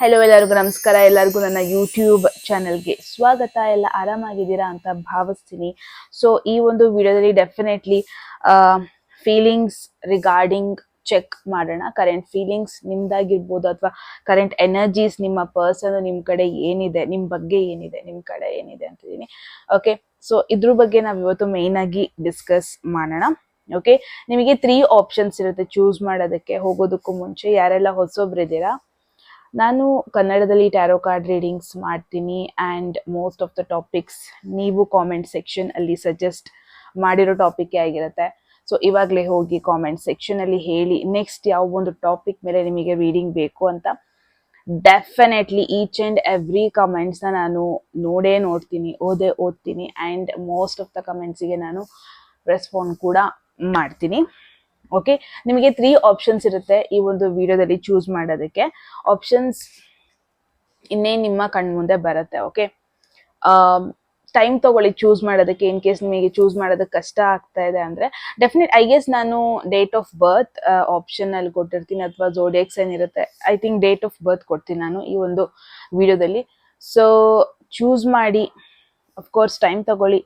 Hello, ಎಲ್ಲರಿಗೂ ನಮಸ್ಕಾರ. ಎಲ್ಲರಿಗೂ ನನ್ನ ಯೂಟ್ಯೂಬ್ ಚಾನಲ್ಗೆ ಸ್ವಾಗತ. ಎಲ್ಲ ಆರಾಮಾಗಿದ್ದೀರಾ ಅಂತ ಭಾವಿಸ್ತೀನಿ. ಸೊ ಈ ಒಂದು ವಿಡಿಯೋದಲ್ಲಿ ಡೆಫಿನೆಟ್ಲಿ ಫೀಲಿಂಗ್ಸ್ ರಿಗಾರ್ಡಿಂಗ್ ಚೆಕ್ ಮಾಡೋಣ. ಕರೆಂಟ್ ಫೀಲಿಂಗ್ಸ್ ನಿಮ್ದಾಗಿರ್ಬೋದು ಅಥವಾ ಕರೆಂಟ್ ಎನರ್ಜೀಸ್ ನಿಮ್ಮ ಪರ್ಸನ್ ನಿಮ್ಮ ಕಡೆ ಏನಿದೆ, ನಿಮ್ಮ ಬಗ್ಗೆ ಏನಿದೆ, ನಿಮ್ಮ ಕಡೆ ಏನಿದೆ ಅಂತಿದ್ದೀನಿ. ಓಕೆ, ಸೊ ಇದ್ರ ಬಗ್ಗೆ ನಾವು ಇವತ್ತು ಮೇಯ್ನ್ ಆಗಿ ಡಿಸ್ಕಸ್ ಮಾಡೋಣ. ಓಕೆ, ನಿಮಗೆ 3 ಆಪ್ಷನ್ಸ್ ಇರುತ್ತೆ ಚೂಸ್ ಮಾಡೋದಕ್ಕೆ. ಹೋಗೋದಕ್ಕೂ ಮುಂಚೆ ಯಾರೆಲ್ಲ ಹೊಸೊಬ್ರಿದ್ದೀರಾ, ನಾನು ಕನ್ನಡದಲ್ಲಿ ಟ್ಯಾರೋ ಕಾರ್ಡ್ ರೀಡಿಂಗ್ಸ್ ಮಾಡ್ತೀನಿ and most of the topics ನೀವು ಕಾಮೆಂಟ್ ಸೆಕ್ಷನ್ ಅಲ್ಲಿ ಸಜೆಸ್ಟ್ ಮಾಡಿರೋ ಟಾಪಿಕ್ಕೇ ಆಗಿರುತ್ತೆ. ಸೊ ಇವಾಗಲೇ ಹೋಗಿ ಕಾಮೆಂಟ್ ಸೆಕ್ಷನಲ್ಲಿ ಹೇಳಿ ನೆಕ್ಸ್ಟ್ ಯಾವ ಒಂದು ಟಾಪಿಕ್ ಮೇಲೆ ನಿಮಗೆ ರೀಡಿಂಗ್ ಬೇಕು ಅಂತ. ಡೆಫಿನೆಟ್ಲಿ ಈಚ್ ಆ್ಯಂಡ್ ಎವ್ರಿ ಕಮೆಂಟ್ಸ್ನ ನಾನು ನೋಡ್ತೀನಿ, ಓದ್ತೀನಿ ಆ್ಯಂಡ್ ಮೋಸ್ಟ್ ಆಫ್ ದ ಕಮೆಂಟ್ಸಿಗೆ ನಾನು ರೆಸ್ಪಾಂಡ್ ಕೂಡ ಮಾಡ್ತೀನಿ. ಓಕೆ, ನಿಮಗೆ 3 ಆಪ್ಷನ್ಸ್ ಇರುತ್ತೆ ಈ ಒಂದು ವಿಡಿಯೋದಲ್ಲಿ ಚೂಸ್ ಮಾಡೋದಕ್ಕೆ. ಆಪ್ಷನ್ಸ್ ಇನ್ನೇನು ನಿಮ್ಮ ಕಣ್ಮುಂದೆ ಬರುತ್ತೆ. ಓಕೆ, ಟೈಮ್ ತಗೊಳ್ಳಿ ಚೂಸ್ ಮಾಡೋದಕ್ಕೆ. ಇನ್ ಕೇಸ್ ನಿಮಗೆ ಚೂಸ್ ಮಾಡೋದಕ್ಕೆ ಕಷ್ಟ ಆಗ್ತಾ ಇದೆ ಅಂದರೆ ಡೆಫಿನೆಟ್ ಐ ಗೆಸ್ ನಾನು ಡೇಟ್ ಆಫ್ ಬರ್ತ್ ಆಪ್ಷನ್ ಅಲ್ಲಿ ಕೊಟ್ಟಿರ್ತೀನಿ, ಅಥವಾ ಝೋಡಿಯಾಕ್ ಸೈನ್ ಇರುತ್ತೆ. ಐ ಥಿಂಕ್ ಡೇಟ್ ಆಫ್ ಬರ್ತ್ ಕೊಡ್ತೀನಿ ನಾನು ಈ ಒಂದು ವಿಡಿಯೋದಲ್ಲಿ. ಸೊ ಚೂಸ್ ಮಾಡಿ, ಅಫ್ಕೋರ್ಸ್ ಟೈಮ್ ತಗೊಳ್ಳಿ.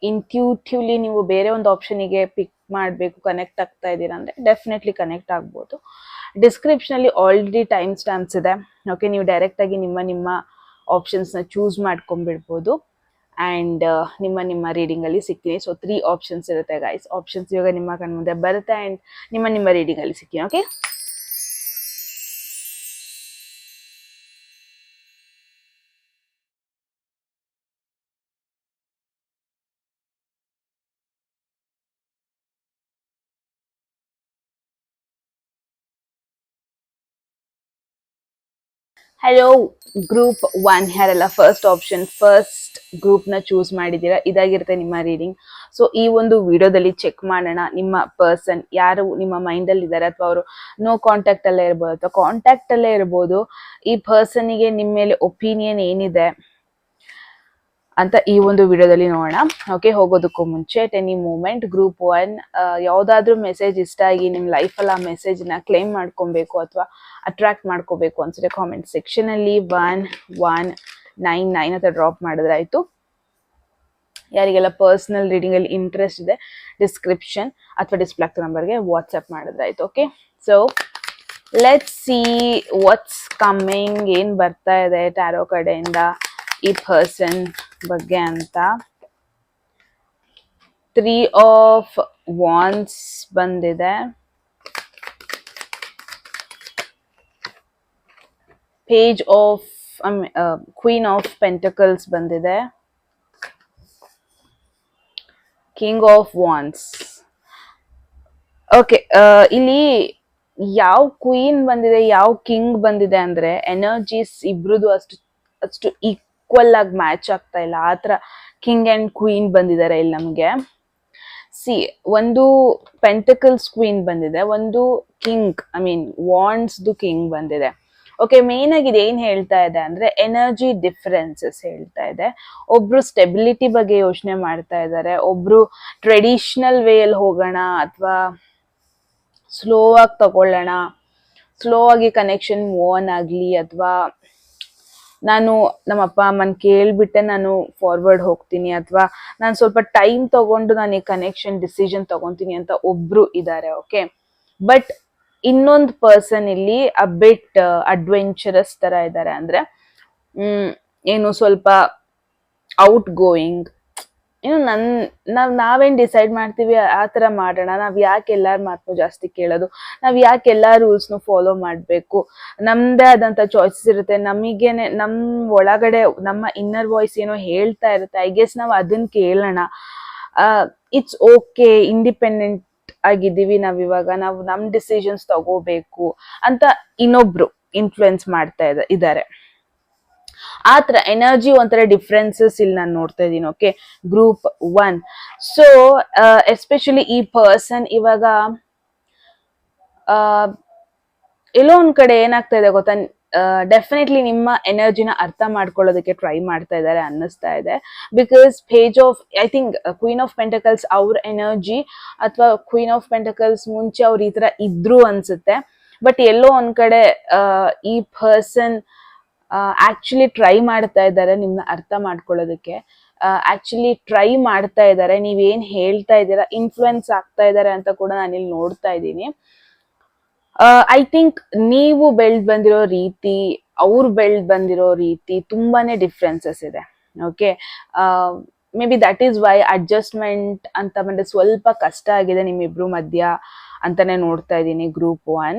ಇಂಟ್ಯೂಟಿವ್ಲಿ ನೀವು ಬೇರೆ ಒಂದು ಆಪ್ಷನಿಗೆ ಪಿಕ್ ಮಾಡಬೇಕು, ಕನೆಕ್ಟ್ ಆಗ್ತಾ ಇದ್ದೀರಾ ಅಂದರೆ ಡೆಫಿನೆಟ್ಲಿ ಕನೆಕ್ಟ್ ಆಗ್ಬೋದು. ಡಿಸ್ಕ್ರಿಪ್ಷನಲ್ಲಿ ಆಲ್ರೆಡಿ ಟೈಮ್ ಸ್ಟ್ಯಾಂಪ್ಸ್ ಇದೆ. ಓಕೆ, ನೀವು ಡೈರೆಕ್ಟಾಗಿ ನಿಮ್ಮ ಆಪ್ಷನ್ಸ್ನ ಚೂಸ್ ಮಾಡ್ಕೊಂಡ್ಬಿಡ್ಬೋದು ಆ್ಯಂಡ್ ನಿಮ್ಮ ರೀಡಿಂಗಲ್ಲಿ ಸಿಗ್ತೀನಿ. ಸೊ 3 ಆಪ್ಷನ್ಸ್ ಇರುತ್ತೆ ಗೈಸ್. ಆಪ್ಷನ್ಸ್ ಇವಾಗ ನಿಮ್ಮ ಕಣ್ಮುಂದೆ ಬರುತ್ತೆ ಆ್ಯಂಡ್ ನಿಮ್ಮ ರೀಡಿಂಗಲ್ಲಿ ಸಿಗ್ತೀನಿ. ಓಕೆ, ಹಲೋ ಗ್ರೂಪ್ 1 ಯಾರೆಲ್ಲ ಫಸ್ಟ್ ಗ್ರೂಪ್ನ ಚೂಸ್ ಮಾಡಿದ್ದೀರಾ, ಇದಾಗಿರುತ್ತೆ ನಿಮ್ಮ ರೀಡಿಂಗ್. ಸೊ ಈ ಒಂದು ವಿಡಿಯೋದಲ್ಲಿ ಚೆಕ್ ಮಾಡೋಣ ನಿಮ್ಮ ಪರ್ಸನ್ ಯಾರು ನಿಮ್ಮ ಮೈಂಡಲ್ಲಿ ಇದ್ದಾರೆ, ಅಥವಾ ಅವರು ನೋ ಕಾಂಟ್ಯಾಕ್ಟ್ ಅಲ್ಲೇ ಇರ್ಬೋದು ಅಥವಾ ಕಾಂಟ್ಯಾಕ್ಟ್ ಅಲ್ಲೇ ಇರ್ಬೋದು. ಈ ಪರ್ಸನಿಗೆ ನಿಮ್ಮ ಮೇಲೆ ಒಪಿನಿಯನ್ ಏನಿದೆ ಅಂತ ಈ ಒಂದು ವಿಡಿಯೋದಲ್ಲಿ ನೋಡೋಣ. ಓಕೆ, ಹೋಗೋದಕ್ಕೂ ಮುಂಚೆ ಎನಿ ಮೂಮೆಂಟ್ ಗ್ರೂಪ್ 1 ಯಾವುದಾದ್ರೂ ಮೆಸೇಜ್ ಇಷ್ಟ ಆಗಿ ನಿಮ್ಮ ಲೈಫಲ್ಲಿ ಆ ಮೆಸೇಜ್ನ ಕ್ಲೇಮ್ ಮಾಡ್ಕೊಬೇಕು ಅಥವಾ ಅಟ್ರಾಕ್ಟ್ ಮಾಡ್ಕೋಬೇಕು ಅನ್ಸುತ್ತೆ, ಕಾಮೆಂಟ್ ಸೆಕ್ಷನಲ್ಲಿ 1199 ಅಂತ ಡ್ರಾಪ್ ಮಾಡಿದ್ರೆ ಆಯಿತು. ಯಾರಿಗೆಲ್ಲ ಪರ್ಸನಲ್ ರೀಡಿಂಗಲ್ಲಿ ಇಂಟ್ರೆಸ್ಟ್ ಇದೆ ಡಿಸ್ಕ್ರಿಪ್ಷನ್ ಅಥವಾ ಡಿಸ್ಪ್ಲೇ ಆಗ್ತಾ ನಂಬರ್ಗೆ ವಾಟ್ಸಪ್ ಮಾಡಿದ್ರೆ ಆಯಿತು. Okay, so let's see what's coming, ಏನು ಬರ್ತಾ ಇದೆ ಟ್ಯಾರೋ ಕಡೆಯಿಂದ ಈ ಪರ್ಸನ್ ಬಗ್ಗೆ ಅಂತ. 3 ಆಫ್ ವಾಂಡ್ಸ್ ಬಂದಿದೆ, page of queen of pentacles ಬಂದಿದೆ, ಕಿಂಗ್ ಆಫ್ ವಾಂಡ್ಸ್. ಓಕೆ, ಇಲ್ಲಿ ಯಾವ ಕ್ವೀನ್ ಬಂದಿದೆ ಯಾವ ಕಿಂಗ್ ಬಂದಿದೆ ಅಂದ್ರೆ ಎನರ್ಜೀಸ್ ಇಬ್ರದ್ದು ಅಷ್ಟು ಈಕ್ವಲ್ ಆಗಿ ಮ್ಯಾಚ್ ಆಗ್ತಾ ಇಲ್ಲ. ಆ ಥರ ಕಿಂಗ್ ಆ್ಯಂಡ್ ಕ್ವೀನ್ ಬಂದಿದ್ದಾರೆ ಇಲ್ಲಿ ನಮಗೆ. ಒಂದು ಪೆಂಟಕಲ್ಸ್ ಕ್ವೀನ್ ಬಂದಿದೆ, ಒಂದು ಕಿಂಗ್ ವಾಂಡ್ಸ್ದು ಕಿಂಗ್ ಬಂದಿದೆ. ಓಕೆ, ಮೇನ್ ಆಗಿ ಏನ್ ಹೇಳ್ತಾ ಇದೆ ಅಂದ್ರೆ ಎನರ್ಜಿ ಡಿಫರೆನ್ಸಸ್ ಹೇಳ್ತಾ ಇದೆ. ಒಬ್ರು ಸ್ಟೆಬಿಲಿಟಿ ಬಗ್ಗೆ ಯೋಚನೆ ಮಾಡ್ತಾ ಇದ್ದಾರೆ, ಒಬ್ರು ಟ್ರೆಡಿಷನಲ್ ವೇಯಲ್ಲಿ ಹೋಗೋಣ ಅಥವಾ ಸ್ಲೋ ಆಗಿ ತಗೊಳ್ಳೋಣ, ಸ್ಲೋ ಆಗಿ ಕನೆಕ್ಷನ್ ಮೂವ್ ಆನ್ ಆಗಲಿ, ಅಥವಾ ನಾನು ನಮ್ಮ ಅಪ್ಪ ಅಮ್ಮನ ಕೇಳ್ಬಿಟ್ಟೆ ನಾನು ಫಾರ್ವರ್ಡ್ ಹೋಗ್ತೀನಿ, ಅಥವಾ ನಾನು ಸ್ವಲ್ಪ ಟೈಮ್ ತಗೊಂಡು ನಾನು ಈ ಕನೆಕ್ಷನ್ ಡಿಸಿಷನ್ ತಗೊಂತೀನಿ ಅಂತ ಒಬ್ರು ಇದ್ದಾರೆ. ಓಕೆ, ಬಟ್ ಇನ್ನೊಂದು ಪರ್ಸನ್ ಇಲ್ಲಿ ಬಿಟ್ ಅಡ್ವೆಂಚರಸ್ ತರ ಇದ್ದಾರೆ. ಅಂದ್ರೆ ಏನು ಸ್ವಲ್ಪ ಔಟ್ ಗೋಯಿಂಗ್, ಏನು ನಾವೇನ್ ಡಿಸೈಡ್ ಮಾಡ್ತೀವಿ ಆ ಥರ ಮಾಡೋಣ. ನಾವ್ ಯಾಕೆ ಎಲ್ಲಾರ ಮಾತನ್ನು ಜಾಸ್ತಿ ಕೇಳೋದು, ನಾವ್ ಯಾಕೆ ಎಲ್ಲಾ ರೂಲ್ಸ್ನು ಫಾಲೋ ಮಾಡ್ಬೇಕು, ನಮ್ದೇ ಆದಂತ ಚಾಯ್ಸಸ್ ಇರುತ್ತೆ. ನಮಗೇನೆ ನಮ್ ಒಳಗಡೆ ನಮ್ಮ ಇನ್ನರ್ ವಾಯ್ಸ್ ಏನೋ ಹೇಳ್ತಾ ಇರುತ್ತೆ. ಐ ಗೆಸ್ ನಾವ್ ಅದನ್ನ ಕೇಳೋಣ. ಇಟ್ಸ್ ಓಕೆ, ಇಂಡಿಪೆಂಡೆಂಟ್ ಆಗಿದ್ದೀವಿ ನಾವ್ ಇವಾಗ, ನಾವು ನಮ್ ಡಿಸಿಷನ್ಸ್ ತಗೋಬೇಕು ಅಂತ ಇನ್ನೊಬ್ರು ಇನ್ಫ್ಲುಯೆನ್ಸ್ ಮಾಡ್ತಾ ಇದ್ದಾರೆ. ಆ ತರ ಎನರ್ಜಿ ಒಂಥರ ಡಿಫ್ರೆನ್ಸಸ್ ಇಲ್ಲಿ ನಾನು ನೋಡ್ತಾ ಇದ್ದೀನಿ. Okay, group 1. ಸೊ ಎಸ್ಪೆಷಲಿ ಈ ಪರ್ಸನ್ ಇವಾಗ ಎಲ್ಲೋ ಒಂದ್ ಕಡೆ ಏನಾಗ್ತಾ ಇದೆ ಗೊತ್ತಾ, ಡೆಫಿನೆಟ್ಲಿ ನಿಮ್ಮ ಎನರ್ಜಿನ ಅರ್ಥ ಮಾಡ್ಕೊಳ್ಳೋದಕ್ಕೆ ಟ್ರೈ ಮಾಡ್ತಾ ಇದ್ದಾರೆ ಅನ್ನಿಸ್ತಾ ಇದೆ. Because page of I think queen of pentacles ಅವ್ರ ಎನರ್ಜಿ, ಅಥವಾ ಕ್ವೀನ್ ಆಫ್ ಪೆಂಟಕಲ್ಸ್ ಮುಂಚೆ ಅವ್ರು ಈ ತರ ಇದ್ರು ಅನ್ಸುತ್ತೆ. ಬಟ್ ಎಲ್ಲೋ ಒಂದ್ ಕಡೆ ಈ ಪರ್ಸನ್ ಆಕ್ಚುಲಿ ಟ್ರೈ ಮಾಡ್ತಾ ಇದ್ದಾರೆ ನಿಮ್ನ ಅರ್ಥ ಮಾಡ್ಕೊಳ್ಳೋದಕ್ಕೆ. ಆಕ್ಚುಲಿ ಟ್ರೈ ಮಾಡ್ತಾ ಇದ್ದಾರೆ, ನೀವೇನ್ ಹೇಳ್ತಾ ಇದ್ದೀರಾ ಇನ್ಫ್ಲುಯೆನ್ಸ್ ಆಗ್ತಾ ಇದ್ದಾರೆ ಅಂತ ಕೂಡ ನಾನಿಲ್ಲಿ ನೋಡ್ತಾ ಇದ್ದೀನಿ. ಐ ಥಿಂಕ್ ನೀವು ಬೆಳ್ದ್ ಬಂದಿರೋ ರೀತಿ, ಅವ್ರು ಬೆಳ್ದ್ ಬಂದಿರೋ ರೀತಿ ತುಂಬಾನೇ ಡಿಫ್ರೆನ್ಸಸ್ ಇದೆ. Okay, maybe that is why adjustment ಅಂತ ಬಂದ್ರೆ ಸ್ವಲ್ಪ ಕಷ್ಟ ಆಗಿದೆ ನಿಮ್ಮಿಬ್ರು ಮಧ್ಯ ಅಂತಾನೆ ನೋಡ್ತಾ ಇದ್ದೀನಿ group 1.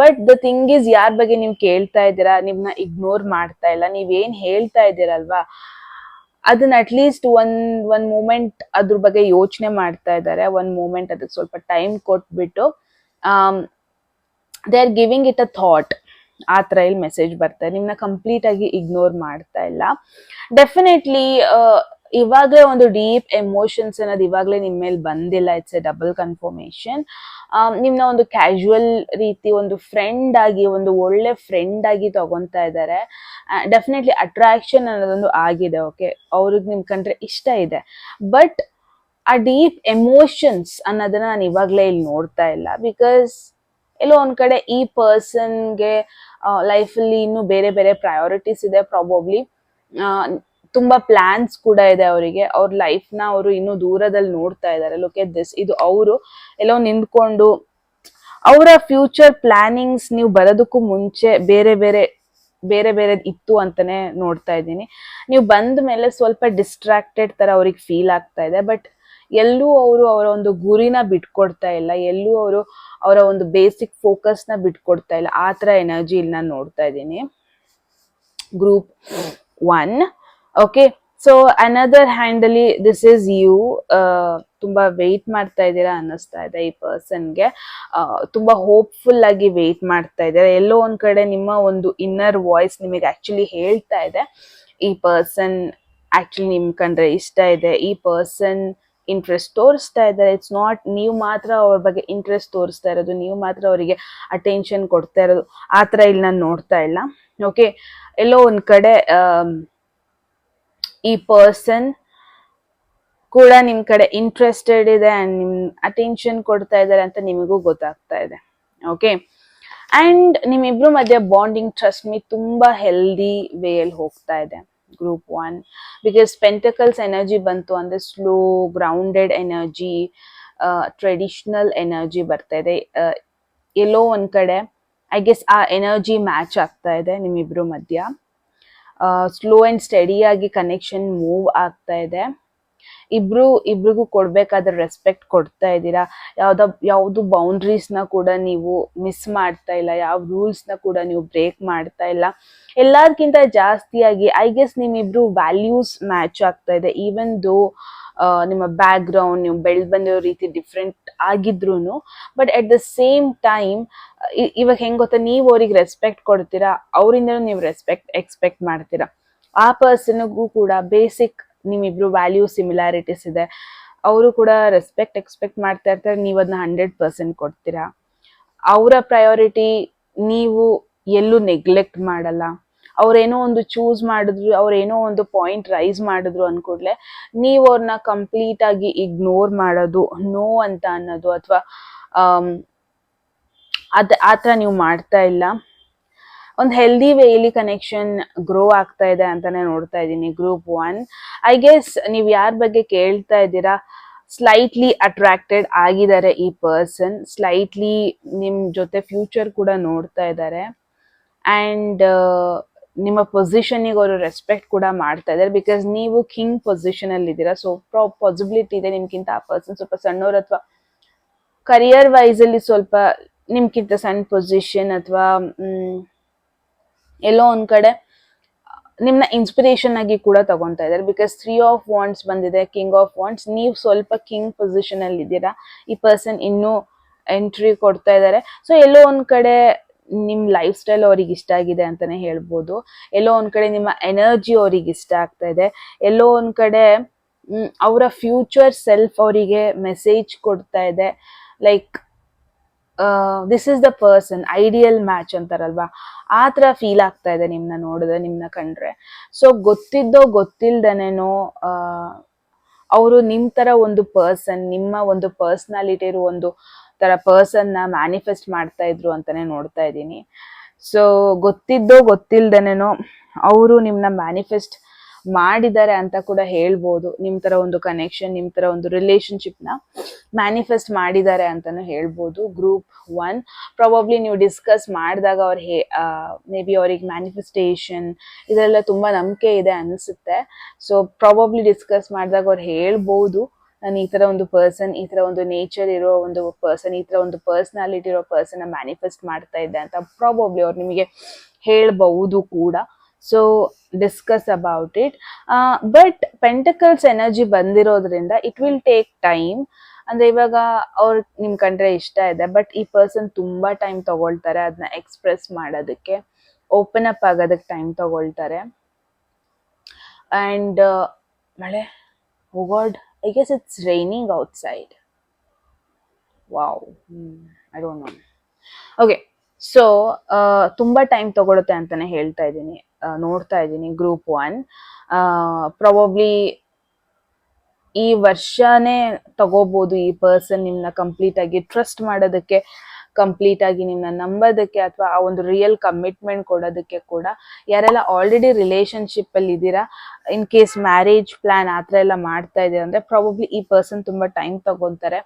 But the thing is, ಯಾರ ಬಗ್ಗೆ ನೀವು ಕೇಳ್ತಾ ಇದ್ದೀರಾ, ನಿಮ್ನ ಇಗ್ನೋರ್ ಮಾಡ್ತಾ ಇಲ್ಲ, ನೀವೇನ್ ಹೇಳ್ತಾ ಇದ್ದೀರಲ್ವಾ ಅದನ್ನ ಅಟ್ಲೀಸ್ಟ್ ಒಂದ್ ಮೂಮೆಂಟ್ ಅದ್ರ ಬಗ್ಗೆ ಯೋಚನೆ ಮಾಡ್ತಾ ಇದ್ದಾರೆ. ಒಂದ್ ಮೂಮೆಂಟ್ ಅದಕ್ಕೆ ಸ್ವಲ್ಪ ಟೈಮ್ ಕೊಟ್ಬಿಟ್ಟು they are giving it a thought. ಆ ಥರ ಇಲ್ಲಿ ಮೆಸೇಜ್ ಬರ್ತಾರೆ. ನಿಮ್ನ ಕಂಪ್ಲೀಟ್ ಆಗಿ ಇಗ್ನೋರ್ ಮಾಡ್ತಾ ಇಲ್ಲ. ಡೆಫಿನೆಟ್ಲಿ ಇವಾಗಲೇ ಒಂದು ಡೀಪ್ ಎಮೋಷನ್ಸ್ ಅನ್ನೋದು ಇವಾಗಲೇ ನಿಮ್ಮ ಮೇಲೆ ಬಂದಿಲ್ಲ. It's A double confirmation. ನಿಮ್ನ ಒಂದು ಕ್ಯಾಶುವಲ್ ರೀತಿ ಒಂದು ಫ್ರೆಂಡ್ ಆಗಿ, ಒಂದು ಒಳ್ಳೆ ಫ್ರೆಂಡ್ ಆಗಿ ತಗೊಂತಾ ಇದ್ದಾರೆ. ಡೆಫಿನೆಟ್ಲಿ ಅಟ್ರಾಕ್ಷನ್ ಅನ್ನೋದೊಂದು ಆಗಿದೆ. ಓಕೆ, ಅವ್ರಿಗೆ ನಿಮ್ ಕಂಡ್ರೆ ಇಷ್ಟ ಇದೆ. ಬಟ್ ಆ ಡೀಪ್ ಎಮೋಷನ್ಸ್ ಅನ್ನೋದನ್ನ ನಾನು ಇವಾಗಲೇ ಇಲ್ಲಿ ನೋಡ್ತಾ ಇಲ್ಲ. ಬಿಕಾಸ್ ಎಲ್ಲೋ ಒಂದ್ ಕಡೆ ಈ ಪರ್ಸನ್ಗೆ ಲೈಫಲ್ಲಿ ಇನ್ನೂ ಬೇರೆ ಬೇರೆ ಪ್ರಯಾರಿಟೀಸ್ ಇದೆ. ಪ್ರಾಬಬ್ಲಿ ತುಂಬಾ ಪ್ಲಾನ್ಸ್ ಕೂಡ ಇದೆ ಅವರಿಗೆ. ಅವ್ರ ಲೈಫ್ನ ಅವರು ಇನ್ನೂ ದೂರದಲ್ಲಿ ನೋಡ್ತಾ ಇದ್ದಾರೆ. ಲುಕ್ ಎಟ್ ದಿಸ್, ಇದು ಅವರು ಎಲ್ಲೋ ನಿಂತ್ಕೊಂಡು ಅವರ ಫ್ಯೂಚರ್ ಪ್ಲಾನಿಂಗ್ಸ್ ನೀವು ಬರೋದಕ್ಕೂ ಮುಂಚೆ ಬೇರೆ ಬೇರೆ ಇತ್ತು ಅಂತಾನೆ ನೋಡ್ತಾ ಇದ್ದೀನಿ. ನೀವು ಬಂದ ಮೇಲೆ ಸ್ವಲ್ಪ ಡಿಸ್ಟ್ರಾಕ್ಟೆಡ್ ತರ ಅವ್ರಿಗೆ ಫೀಲ್ ಆಗ್ತಾ ಇದೆ. ಬಟ್ ಎಲ್ಲೂ ಅವರು ಅವರ ಒಂದು ಗುರಿನ ಬಿಟ್ಕೊಡ್ತಾ ಇಲ್ಲ, ಎಲ್ಲೂ ಅವರು ಅವರ ಒಂದು ಬೇಸಿಕ್ ಫೋಕಸ್ ನ ಬಿಟ್ಕೊಡ್ತಾ ಇಲ್ಲ. ಆ ತರ ಎನರ್ಜಿ ಇಲ್ಲಿ ನಾನು ನೋಡ್ತಾ ಇದ್ದೀನಿ group 1. Okay, so another hand ಅಲ್ಲಿ ದಿಸ್ ಇಸ್ ಯು. ತುಂಬಾ ವೆಯ್ಟ್ ಮಾಡ್ತಾ ಇದ್ದೀರಾ ಅನ್ನಿಸ್ತಾ ಇದೆ ಈ ಪರ್ಸನ್ಗೆ. ತುಂಬಾ ಹೋಪ್ಫುಲ್ ಆಗಿ ವೆಯ್ಟ್ ಮಾಡ್ತಾ ಇದ್ದಾರೆ. ಎಲ್ಲೋ ಒಂದ್ ಕಡೆ ನಿಮ್ಮ ಒಂದು ಇನ್ನರ್ ವಾಯ್ಸ್ ನಿಮಗೆ ಆಕ್ಚುಲಿ ಹೇಳ್ತಾ ಇದೆ ಈ ಪರ್ಸನ್ ಆಕ್ಚುಲಿ ನಿಮ್ ಕಂಡ್ರೆ ಇಷ್ಟ ಇದೆ, ಈ ಪರ್ಸನ್ ಇಂಟ್ರೆಸ್ಟ್ ತೋರಿಸ್ತಾ ಇದ್ದಾರೆ. ಇಟ್ಸ್ ನಾಟ್ ನೀವು ಮಾತ್ರ ಅವ್ರ ಬಗ್ಗೆ ಇಂಟ್ರೆಸ್ಟ್ ತೋರಿಸ್ತಾ ಇರೋದು, ನೀವು ಮಾತ್ರ ಅವರಿಗೆ ಅಟೆನ್ಷನ್ ಕೊಡ್ತಾ ಇರೋದು, ಆ ಥರ ಇಲ್ಲಿ ನಾನು ನೋಡ್ತಾ ಇಲ್ಲ. ಓಕೆ, ಎಲ್ಲೋ ಒಂದ್ ಕಡೆ ಈ ಪರ್ಸನ್ ಕೂಡ ನಿಮ್ ಕಡೆ ಇಂಟ್ರೆಸ್ಟೆಡ್ ಇದೆ ಅಂಡ್ ನಿಮ್ ಅಟೆನ್ಷನ್ ಕೊಡ್ತಾ ಇದ್ದಾರೆ ಅಂತ ನಿಮಗೂ ಗೊತ್ತಾಗ್ತಾ ಇದೆ. ಓಕೆ, ಅಂಡ್ ನಿಮ್ಮಿಬ್ರು ಮಧ್ಯೆ ಬಾಂಡಿಂಗ್ ಟ್ರಸ್ಟ್ ಮೀ ತುಂಬಾ ಹೆಲ್ದಿ ವೇಯಲ್ಲಿ ಹೋಗ್ತಾ ಇದೆ ಗ್ರೂಪ್ 1. ಬಿಕಾಸ್ ಪೆಂಟಕಲ್ಸ್ ಎನರ್ಜಿ ಬಂತು ಅಂದ್ರೆ slow grounded energy, traditional energy ಬರ್ತಾ ಇದೆ. ಎಲ್ಲೋ ಒಂದ್ ಕಡೆ ಐ ಗೆಸ್ ಆ ಎನರ್ಜಿ ಮ್ಯಾಚ್ ಆಗ್ತಾ ಇದೆ ನಿಮ್ಮಿಬ್ರು ಮಧ್ಯ. ಸ್ಲೋ ಅಂಡ್ ಸ್ಟಡಿ ಆಗಿ ಕನೆಕ್ಷನ್ ಮೂವ್ ಆಗ್ತಾ ಇದೆ. ಇಬ್ರಿಗೂ ಕೊಡ್ಬೇಕಾದ್ರೆ ರೆಸ್ಪೆಕ್ಟ್ ಕೊಡ್ತಾ ಇದ್ದೀರಾ. ಯಾವ್ದು ಬೌಂಡ್ರೀಸ್ ನ ಕೂಡ ನೀವು ಮಿಸ್ ಮಾಡ್ತಾ ಇಲ್ಲ, ಯಾವ ರೂಲ್ಸ್ ನ ಕೂಡ ನೀವು ಬ್ರೇಕ್ ಮಾಡ್ತಾ ಇಲ್ಲ. ಎಲ್ಲದಕ್ಕಿಂತ ಜಾಸ್ತಿಯಾಗಿ ಐ ಗೆಸ್ ನಿಮ್ಮಿಬ್ರು ವ್ಯಾಲ್ಯೂಸ್ ಮ್ಯಾಚ್ ಆಗ್ತಾ ಇದೆ. ಈವನ್ ದೋ ನಿಮ್ಮ ಬ್ಯಾಕ್ ಗ್ರೌಂಡ್, ನೀವು ಬೆಳೆದ್ ಬಂದಿರೋ ರೀತಿ ಡಿಫ್ರೆಂಟ್ ಆಗಿದ್ರು, but at the same time ಇವಾಗ ಹೆಂಗ್ ಗೊತ್ತಾ, ನೀವು ಅವ್ರಿಗೆ ರೆಸ್ಪೆಕ್ಟ್ ಕೊಡ್ತೀರಾ, ಅವರಿಂದನೂ ನೀವು ರೆಸ್ಪೆಕ್ಟ್ ಎಕ್ಸ್ಪೆಕ್ಟ್ ಮಾಡ್ತೀರಾ. ಆ ಪರ್ಸನ್ಗೂ ಕೂಡ ಬೇಸಿಕ್ ನಿಮ್ಮಿಬ್ರು ವ್ಯಾಲ್ಯೂ ಸಿಮಿಲಾರಿಟೀಸ್ ಇದೆ. ಅವರು ಕೂಡ ರೆಸ್ಪೆಕ್ಟ್ ಎಕ್ಸ್ಪೆಕ್ಟ್ ಮಾಡ್ತಾ ಇರ್ತಾರೆ, ನೀವು ಅದನ್ನ 100% ಕೊಡ್ತೀರಾ. ಅವರ ಪ್ರಯಾರಿಟಿ ನೀವು ಎಲ್ಲೂ ನೆಗ್ಲೆಕ್ಟ್ ಮಾಡಲ್ಲ. ಅವ್ರೇನೋ ಒಂದು ಚೂಸ್ ಮಾಡಿದ್ರು, ಅವ್ರೇನೋ ಒಂದು ಪಾಯಿಂಟ್ ರೈಸ್ ಮಾಡಿದ್ರು ಅನ್ಕೊಡ್ಲೆ ನೀವು ಅವ್ರನ್ನ ಕಂಪ್ಲೀಟ್ ಆಗಿ ಇಗ್ನೋರ್ ಮಾಡೋದು, ನೋ ಅಂತ ಅನ್ನೋದು, ಅಥವಾ ಆತರ ನೀವು ಮಾಡ್ತಾ ಇಲ್ಲ. ಒಂದು ಹೆಲ್ದಿ ವೇಲಿ ಕನೆಕ್ಷನ್ ಗ್ರೋ ಆಗ್ತಾ ಇದೆ ಅಂತಾನೆ ನೋಡ್ತಾ ಇದ್ದೀನಿ ಗ್ರೂಪ್ 1. ಐ ಗೆಸ್ ನೀವು ಯಾರ ಬಗ್ಗೆ ಕೇಳ್ತಾ ಇದ್ದೀರಾ, ಸ್ಲೈಟ್ಲಿ ಅಟ್ರಾಕ್ಟೆಡ್ ಆಗಿದ್ದಾರೆ ಈ ಪರ್ಸನ್. ಸ್ಲೈಟ್ಲಿ ನಿಮ್ ಜೊತೆ ಫ್ಯೂಚರ್ ಕೂಡ ನೋಡ್ತಾ ಇದ್ದಾರೆ. ಅಂಡ್ ನಿಮ್ಮ ಪೊಸಿಷನ್ಗೆ ಅವರು ರೆಸ್ಪೆಕ್ಟ್ ಕೂಡ ಮಾಡ್ತಾ ಇದ್ದಾರೆ. ಬಿಕಾಸ್ ನೀವು ಕಿಂಗ್ ಪೊಸಿಷನ್ ಅಲ್ಲಿ ಇದ್ದೀರಾ. ಸೊ ಪಾಸಿಬಿಲಿಟಿ ಇದೆ ನಿಮ್ಗಿಂತ ಆ ಪರ್ಸನ್ ಸ್ವಲ್ಪ ಸಣ್ಣವ್ರು, ಅಥವಾ ಕರಿಯರ್ ವೈಸ್ ಅಲ್ಲಿ ಸ್ವಲ್ಪ ನಿಮ್ಗಿಂತ ಸಣ್ಣ ಪೊಸಿಷನ್, ಅಥವಾ ಎಲ್ಲೋ ಒಂದ್ ಕಡೆ ನಿಮ್ನ ಇನ್ಸ್ಪಿರೇಷನ್ ಆಗಿ ಕೂಡ ತಗೊಂತಾ ಇದ್ದಾರೆ. ಬಿಕಾಸ್ 3 ಆಫ್ ವಾಂಡ್ಸ್ ಬಂದಿದೆ, ಕಿಂಗ್ ಆಫ್ ವಾಂಡ್ಸ್. ನೀವು ಸ್ವಲ್ಪ ಕಿಂಗ್ ಪೊಸಿಷನ್ ಅಲ್ಲಿ ಇದ್ದೀರಾ, ಈ ಪರ್ಸನ್ ಇನ್ನೂ ಎಂಟ್ರಿ ಕೊಡ್ತಾ ಇದ್ದಾರೆ. ಸೊ ಎಲ್ಲೋ ಒಂದ್ ಕಡೆ ನಿಮ್ ಲೈಫ್ ಸ್ಟೈಲ್ ಅವ್ರಿಗೆ ಇಷ್ಟ ಆಗಿದೆ ಅಂತಾನೆ ಹೇಳ್ಬೋದು. ಎಲ್ಲೋ ಒಂದ್ ಕಡೆ ನಿಮ್ಮ ಎನರ್ಜಿ ಅವ್ರಿಗೆ ಇಷ್ಟ ಆಗ್ತಾ ಇದೆ. ಎಲ್ಲೋ ಒಂದ್ ಕಡೆ ಅವರ ಫ್ಯೂಚರ್ ಸೆಲ್ಫ್ ಅವರಿಗೆ ಮೆಸೇಜ್ ಕೊಡ್ತಾ ಇದೆ. Like this is the person, ideal match ಅಂತಾರಲ್ವಾ, ಆ ಥರ ಫೀಲ್ ಆಗ್ತಾ ಇದೆ ನಿಮ್ನ ನೋಡಿದ್ರೆ, ನಿಮ್ನ ಕಂಡ್ರೆ. ಸೊ ಗೊತ್ತಿದ್ದೋ ಗೊತ್ತಿಲ್ದನೇನೋ ಅವರು ನಿಮ್ ತರ ಒಂದು ಪರ್ಸನ್, ನಿಮ್ಮ ಒಂದು ಪರ್ಸನಾಲಿಟಿ ಇರೋ ಒಂದು ತರ ಪರ್ಸನ್ ನ ಮ್ಯಾನಿಫೆಸ್ಟ್ ಮಾಡ್ತಾ ಇದ್ರು ಅಂತಾನೆ ನೋಡ್ತಾ ಇದ್ದೀನಿ. ಸೊ ಗೊತ್ತಿದ್ದೋ ಗೊತ್ತಿಲ್ದೇನೇನೋ ಅವರು ನಿಮ್ಮನ್ನ ಮ್ಯಾನಿಫೆಸ್ಟ್ ಮಾಡಿದ್ದಾರೆ ಅಂತ ಕೂಡ ಹೇಳ್ಬೋದು. ನಿಮ್ಮ ತರ ಒಂದು ಕನೆಕ್ಷನ್, ನಿಮ್ಮ ತರ ಒಂದು ರಿಲೇಶನ್ಶಿಪ್ನ ಮ್ಯಾನಿಫೆಸ್ಟ್ ಮಾಡಿದ್ದಾರೆ ಅಂತಾನು ಹೇಳ್ಬೋದು. ಗ್ರೂಪ್ 1 ಪ್ರಾಬಬ್ಲಿ ನೀವು ಡಿಸ್ಕಸ್ ಮಾಡಿದಾಗ ಅವ್ರು ಮೇ ಬಿ ಅವ್ರಿಗೆ ಮ್ಯಾನಿಫೆಸ್ಟೇಷನ್ ಇದೆಲ್ಲ ತುಂಬಾ ನಂಬಿಕೆ ಇದೆ ಅನಿಸುತ್ತೆ. ಸೊ ಪ್ರಾಬಬ್ಲಿ ಡಿಸ್ಕಸ್ ಮಾಡಿದಾಗ ಅವ್ರು ಹೇಳ್ಬೋದು, ನಾನು ಈ ತರ ಒಂದು ಪರ್ಸನ್, ಈ ತರ ಒಂದು ನೇಚರ್ ಇರೋ ಒಂದು ಪರ್ಸನ್, ಈ ತರ ಒಂದು ಪರ್ಸನಾಲಿಟಿ ಇರೋ ಪರ್ಸನ್ ಮ್ಯಾನಿಫೆಸ್ಟ್ ಮಾಡ್ತಾ ಇದ್ದೆ ಅಂತ ಪ್ರಾಬಬ್ಲಿ ಅವ್ರು ನಿಮಗೆ ಹೇಳ್ಬಹುದು ಕೂಡ. So discuss about it. But pentacles energy ಬಂದಿರೋದ್ರಿಂದ ಇಟ್ ವಿಲ್ ಟೇಕ್ ಟೈಮ್. ಅಂದ್ರೆ ಇವಾಗ ಅವ್ರ ನಿಮ್ ಕಂಡ್ರೆ ಇಷ್ಟ ಇದೆ, ಬಟ್ ಈ ಪರ್ಸನ್ ತುಂಬಾ ಟೈಮ್ ತಗೊಳ್ತಾರೆ ಅದನ್ನ ಎಕ್ಸ್ಪ್ರೆಸ್ ಮಾಡೋದಕ್ಕೆ, ಓಪನ್ ಅಪ್ ಆಗೋದಕ್ಕೆ ಟೈಮ್ ತಗೊಳ್ತಾರೆ. ಅಂಡ್ ಮಳೆ, ಓ god, I guess it's raining outside. Wow. I don't know. Okay. So ತುಂಬಾ ಟೈಮ್ ತಗೊಳುತ್ತೆ ಅಂತಾನೆ ಹೇಳ್ತಾ ಇದ್ದೀನಿ, ನೋಡ್ತಾ ಇದ್ದೀನಿ. ಗ್ರೂಪ್ 1 ಪ್ರಾಬಬ್ಲಿ ಈ ವರ್ಷನೇ ತಗೋಬಹುದು ಈ ಪರ್ಸನ್ ನಿಮ್ನ ಕಂಪ್ಲೀಟ್ ಆಗಿ ಟ್ರಸ್ಟ್ ಮಾಡೋದಕ್ಕೆ, ಕಂಪ್ಲೀಟ್ ಆಗಿ ನಿಮ್ನ ನಂಬೋದಕ್ಕೆ, ಅಥವಾ ಆ ಒಂದು ರಿಯಲ್ ಕಮಿಟ್ಮೆಂಟ್ ಕೊಡೋದಕ್ಕೆ ಕೂಡ. ಯಾರೆಲ್ಲ ಆಲ್ರೆಡಿ ರಿಲೇಶನ್ಶಿಪ್ ಅಲ್ಲಿ ಇದ್ದೀರಾ, ಇನ್ ಕೇಸ್ ಮ್ಯಾರೇಜ್ ಪ್ಲಾನ್ ಆತರ ಎಲ್ಲ ಮಾಡ್ತಾ ಇದೆ ಅಂದ್ರೆ ಪ್ರಾಬಬ್ಲಿ ಈ ಪರ್ಸನ್ ತುಂಬಾ ಟೈಮ್ ತಗೊಂತಾರೆ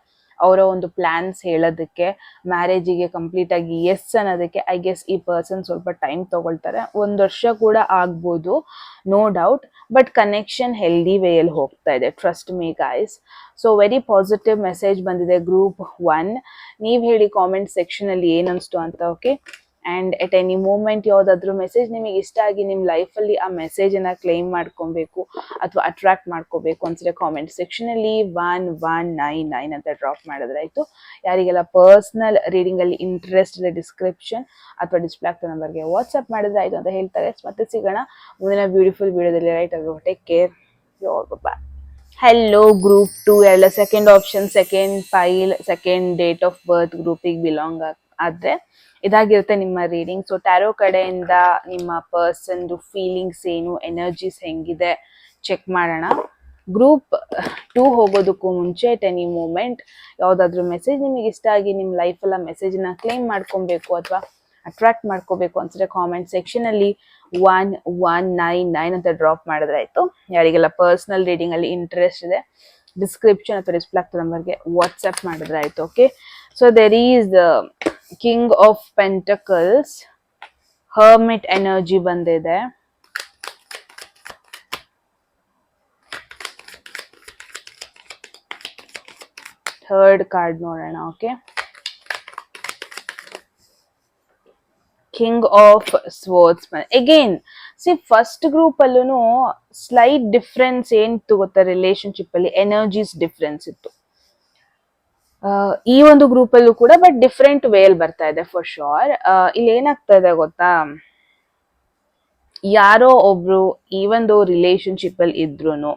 ಅವರ ಒಂದು ಪ್ಲಾನ್ಸ್ ಹೇಳೋದಕ್ಕೆ, ಮ್ಯಾರೇಜಿಗೆ ಕಂಪ್ಲೀಟ್ ಆಗಿ ಎಸ್ ಅನ್ನೋದಕ್ಕೆ. ಐ ಗೆಸ್ ಈ ಪರ್ಸನ್ ಸ್ವಲ್ಪ ಟೈಮ್ ತಗೊಳ್ತಾರೆ, 1 ವರ್ಷ ಕೂಡ ಆಗ್ಬೋದು, no doubt. But connection healthy ವೇಯಲ್ಲಿ ಹೋಗ್ತಾ ಇದೆ, trust me guys. So very positive message ಬಂದಿದೆ ಗ್ರೂಪ್ 1. ನೀವು ಹೇಳಿ ಕಾಮೆಂಟ್ ಸೆಕ್ಷನ್ ಅಲ್ಲಿ ಏನನ್ಸ್ತು ಅಂತ. Okay. And at any moment ಯಾವ್ದಾದ್ರು ಮೆಸೇಜ್ ನಿಮಗೆ ಇಷ್ಟ ಆಗಿ ನಿಮ್ಮ ಲೈಫಲ್ಲಿ ಆ ಮೆಸೇಜ್ ಅನ್ನ ಕ್ಲೈಮ್ ಮಾಡ್ಕೊಬೇಕು ಅಥವಾ ಅಟ್ರಾಕ್ಟ್ ಮಾಡ್ಕೋಬೇಕು ಅನ್ಸಿದ್ರೆ ಕಾಮೆಂಟ್ ಸೆಕ್ಷನ್ ಅಲ್ಲಿ 1199 ಅಂತ ಡ್ರಾಪ್ ಮಾಡಿದ್ರೆ ಆಯ್ತು. ಯಾರಿಗೆಲ್ಲ ಪರ್ಸನಲ್ ರೀಡಿಂಗ್ ಅಲ್ಲಿ ಇಂಟ್ರೆಸ್ಟ್ ಇದೆ, ಡಿಸ್ಕ್ರಿಪ್ಷನ್ ಅಥವಾ ಡಿಸ್ಪ್ಲೇ ಆಗ್ತಾ ನಂಬರ್ಗೆ ವಾಟ್ಸ್ಆಪ್ ಮಾಡಿದ್ರೆ ಆಯ್ತು ಅಂತ ಹೇಳ್ತಾರೆ. ಮತ್ತೆ ಸಿಗೋಣ ಮುಂದಿನ ಬ್ಯೂಟಿಫುಲ್ ವಿಡಿಯೋದಲ್ಲಿ. Right, take care, bye. Hello group 2, ಎಲ್ಲ second option, second pile, second date of birth ಗ್ರೂಪಿಗೆ ಬಿಲಾಂಗ್ ಆದ್ರೆ ಇದಾಗಿರುತ್ತೆ ನಿಮ್ಮ ರೀಡಿಂಗ್. ಸೊ ಟ್ಯಾರೋ ಕಡೆಯಿಂದ ನಿಮ್ಮ ಪರ್ಸನ್ದು ಫೀಲಿಂಗ್ಸ್ ಏನು, ಎನರ್ಜೀಸ್ ಹೆಂಗಿದೆ ಚೆಕ್ ಮಾಡೋಣ. ಗ್ರೂಪ್ 2 ಹೋಗೋದಕ್ಕೂ ಮುಂಚೆ ಎಟ್ ಎನಿ ಮೂಮೆಂಟ್ ಯಾವ್ದಾದ್ರು ಮೆಸೇಜ್ ನಿಮಗೆ ಇಷ್ಟ ಆಗಿ ನಿಮ್ಮ ಲೈಫೆಲ್ಲ ಮೆಸೇಜ್ನ ಕ್ಲೈಮ್ ಮಾಡ್ಕೊಬೇಕು ಅಥವಾ ಅಟ್ರಾಕ್ಟ್ ಮಾಡ್ಕೋಬೇಕು ಅನ್ಸಿದ್ರೆ ಕಾಮೆಂಟ್ ಸೆಕ್ಷನ್ ಅಲ್ಲಿ 1199 ಅಂತ ಡ್ರಾಪ್ ಮಾಡಿದ್ರೆ ಆಯ್ತು. ಯಾರಿಗೆಲ್ಲ ಪರ್ಸನಲ್ ರೀಡಿಂಗ್ ಅಲ್ಲಿ ಇಂಟ್ರೆಸ್ಟ್ ಇದೆ, ಡಿಸ್ಕ್ರಿಪ್ಷನ್ ಅಥವಾ ಡಿಸ್ಪ್ಲೇ ಆಗ್ತಾ ನಂಬರ್ಗೆ ವಾಟ್ಸ್ಆಪ್ ಮಾಡಿದ್ರೆ ಆಯ್ತು. Okay. So there is King of Pentacles, Hermit energy ಬಂದಿದೆ. ಥರ್ಡ್ ಕಾರ್ಡ್ ನೋಡೋಣ. Okay. King of Swords again. See first group ಅಲ್ಲೂ ಸ್ಲೈಟ್ ಡಿಫ್ರೆನ್ಸ್ ಏನಿತ್ತು ಗೊತ್ತಾ, ರಿಲೇಶನ್ಶಿಪ್ ಅಲ್ಲಿ ಎನರ್ಜೀಸ್ ಡಿಫ್ರೆನ್ಸ್ ಇತ್ತು. ಈ ಒಂದು ಗ್ರೂಪ್ ಅಲ್ಲೂ ಕೂಡ, ಬಟ್ ಡಿಫ್ರೆಂಟ್ ವೇಲ್ ಬರ್ತಾ ಇದೆ ಫಾರ್ ಶೋರ್. ಇಲ್ಲಿ ಏನಾಗ್ತಾ ಇದೆ ಗೊತ್ತಾ, ಯಾರೋ ಒಬ್ರು ಈವನ್ ದೋ ರಿಲೇಶನ್ಶಿಪ್ ಅಲ್ಲಿ ಇದ್ರೂನು,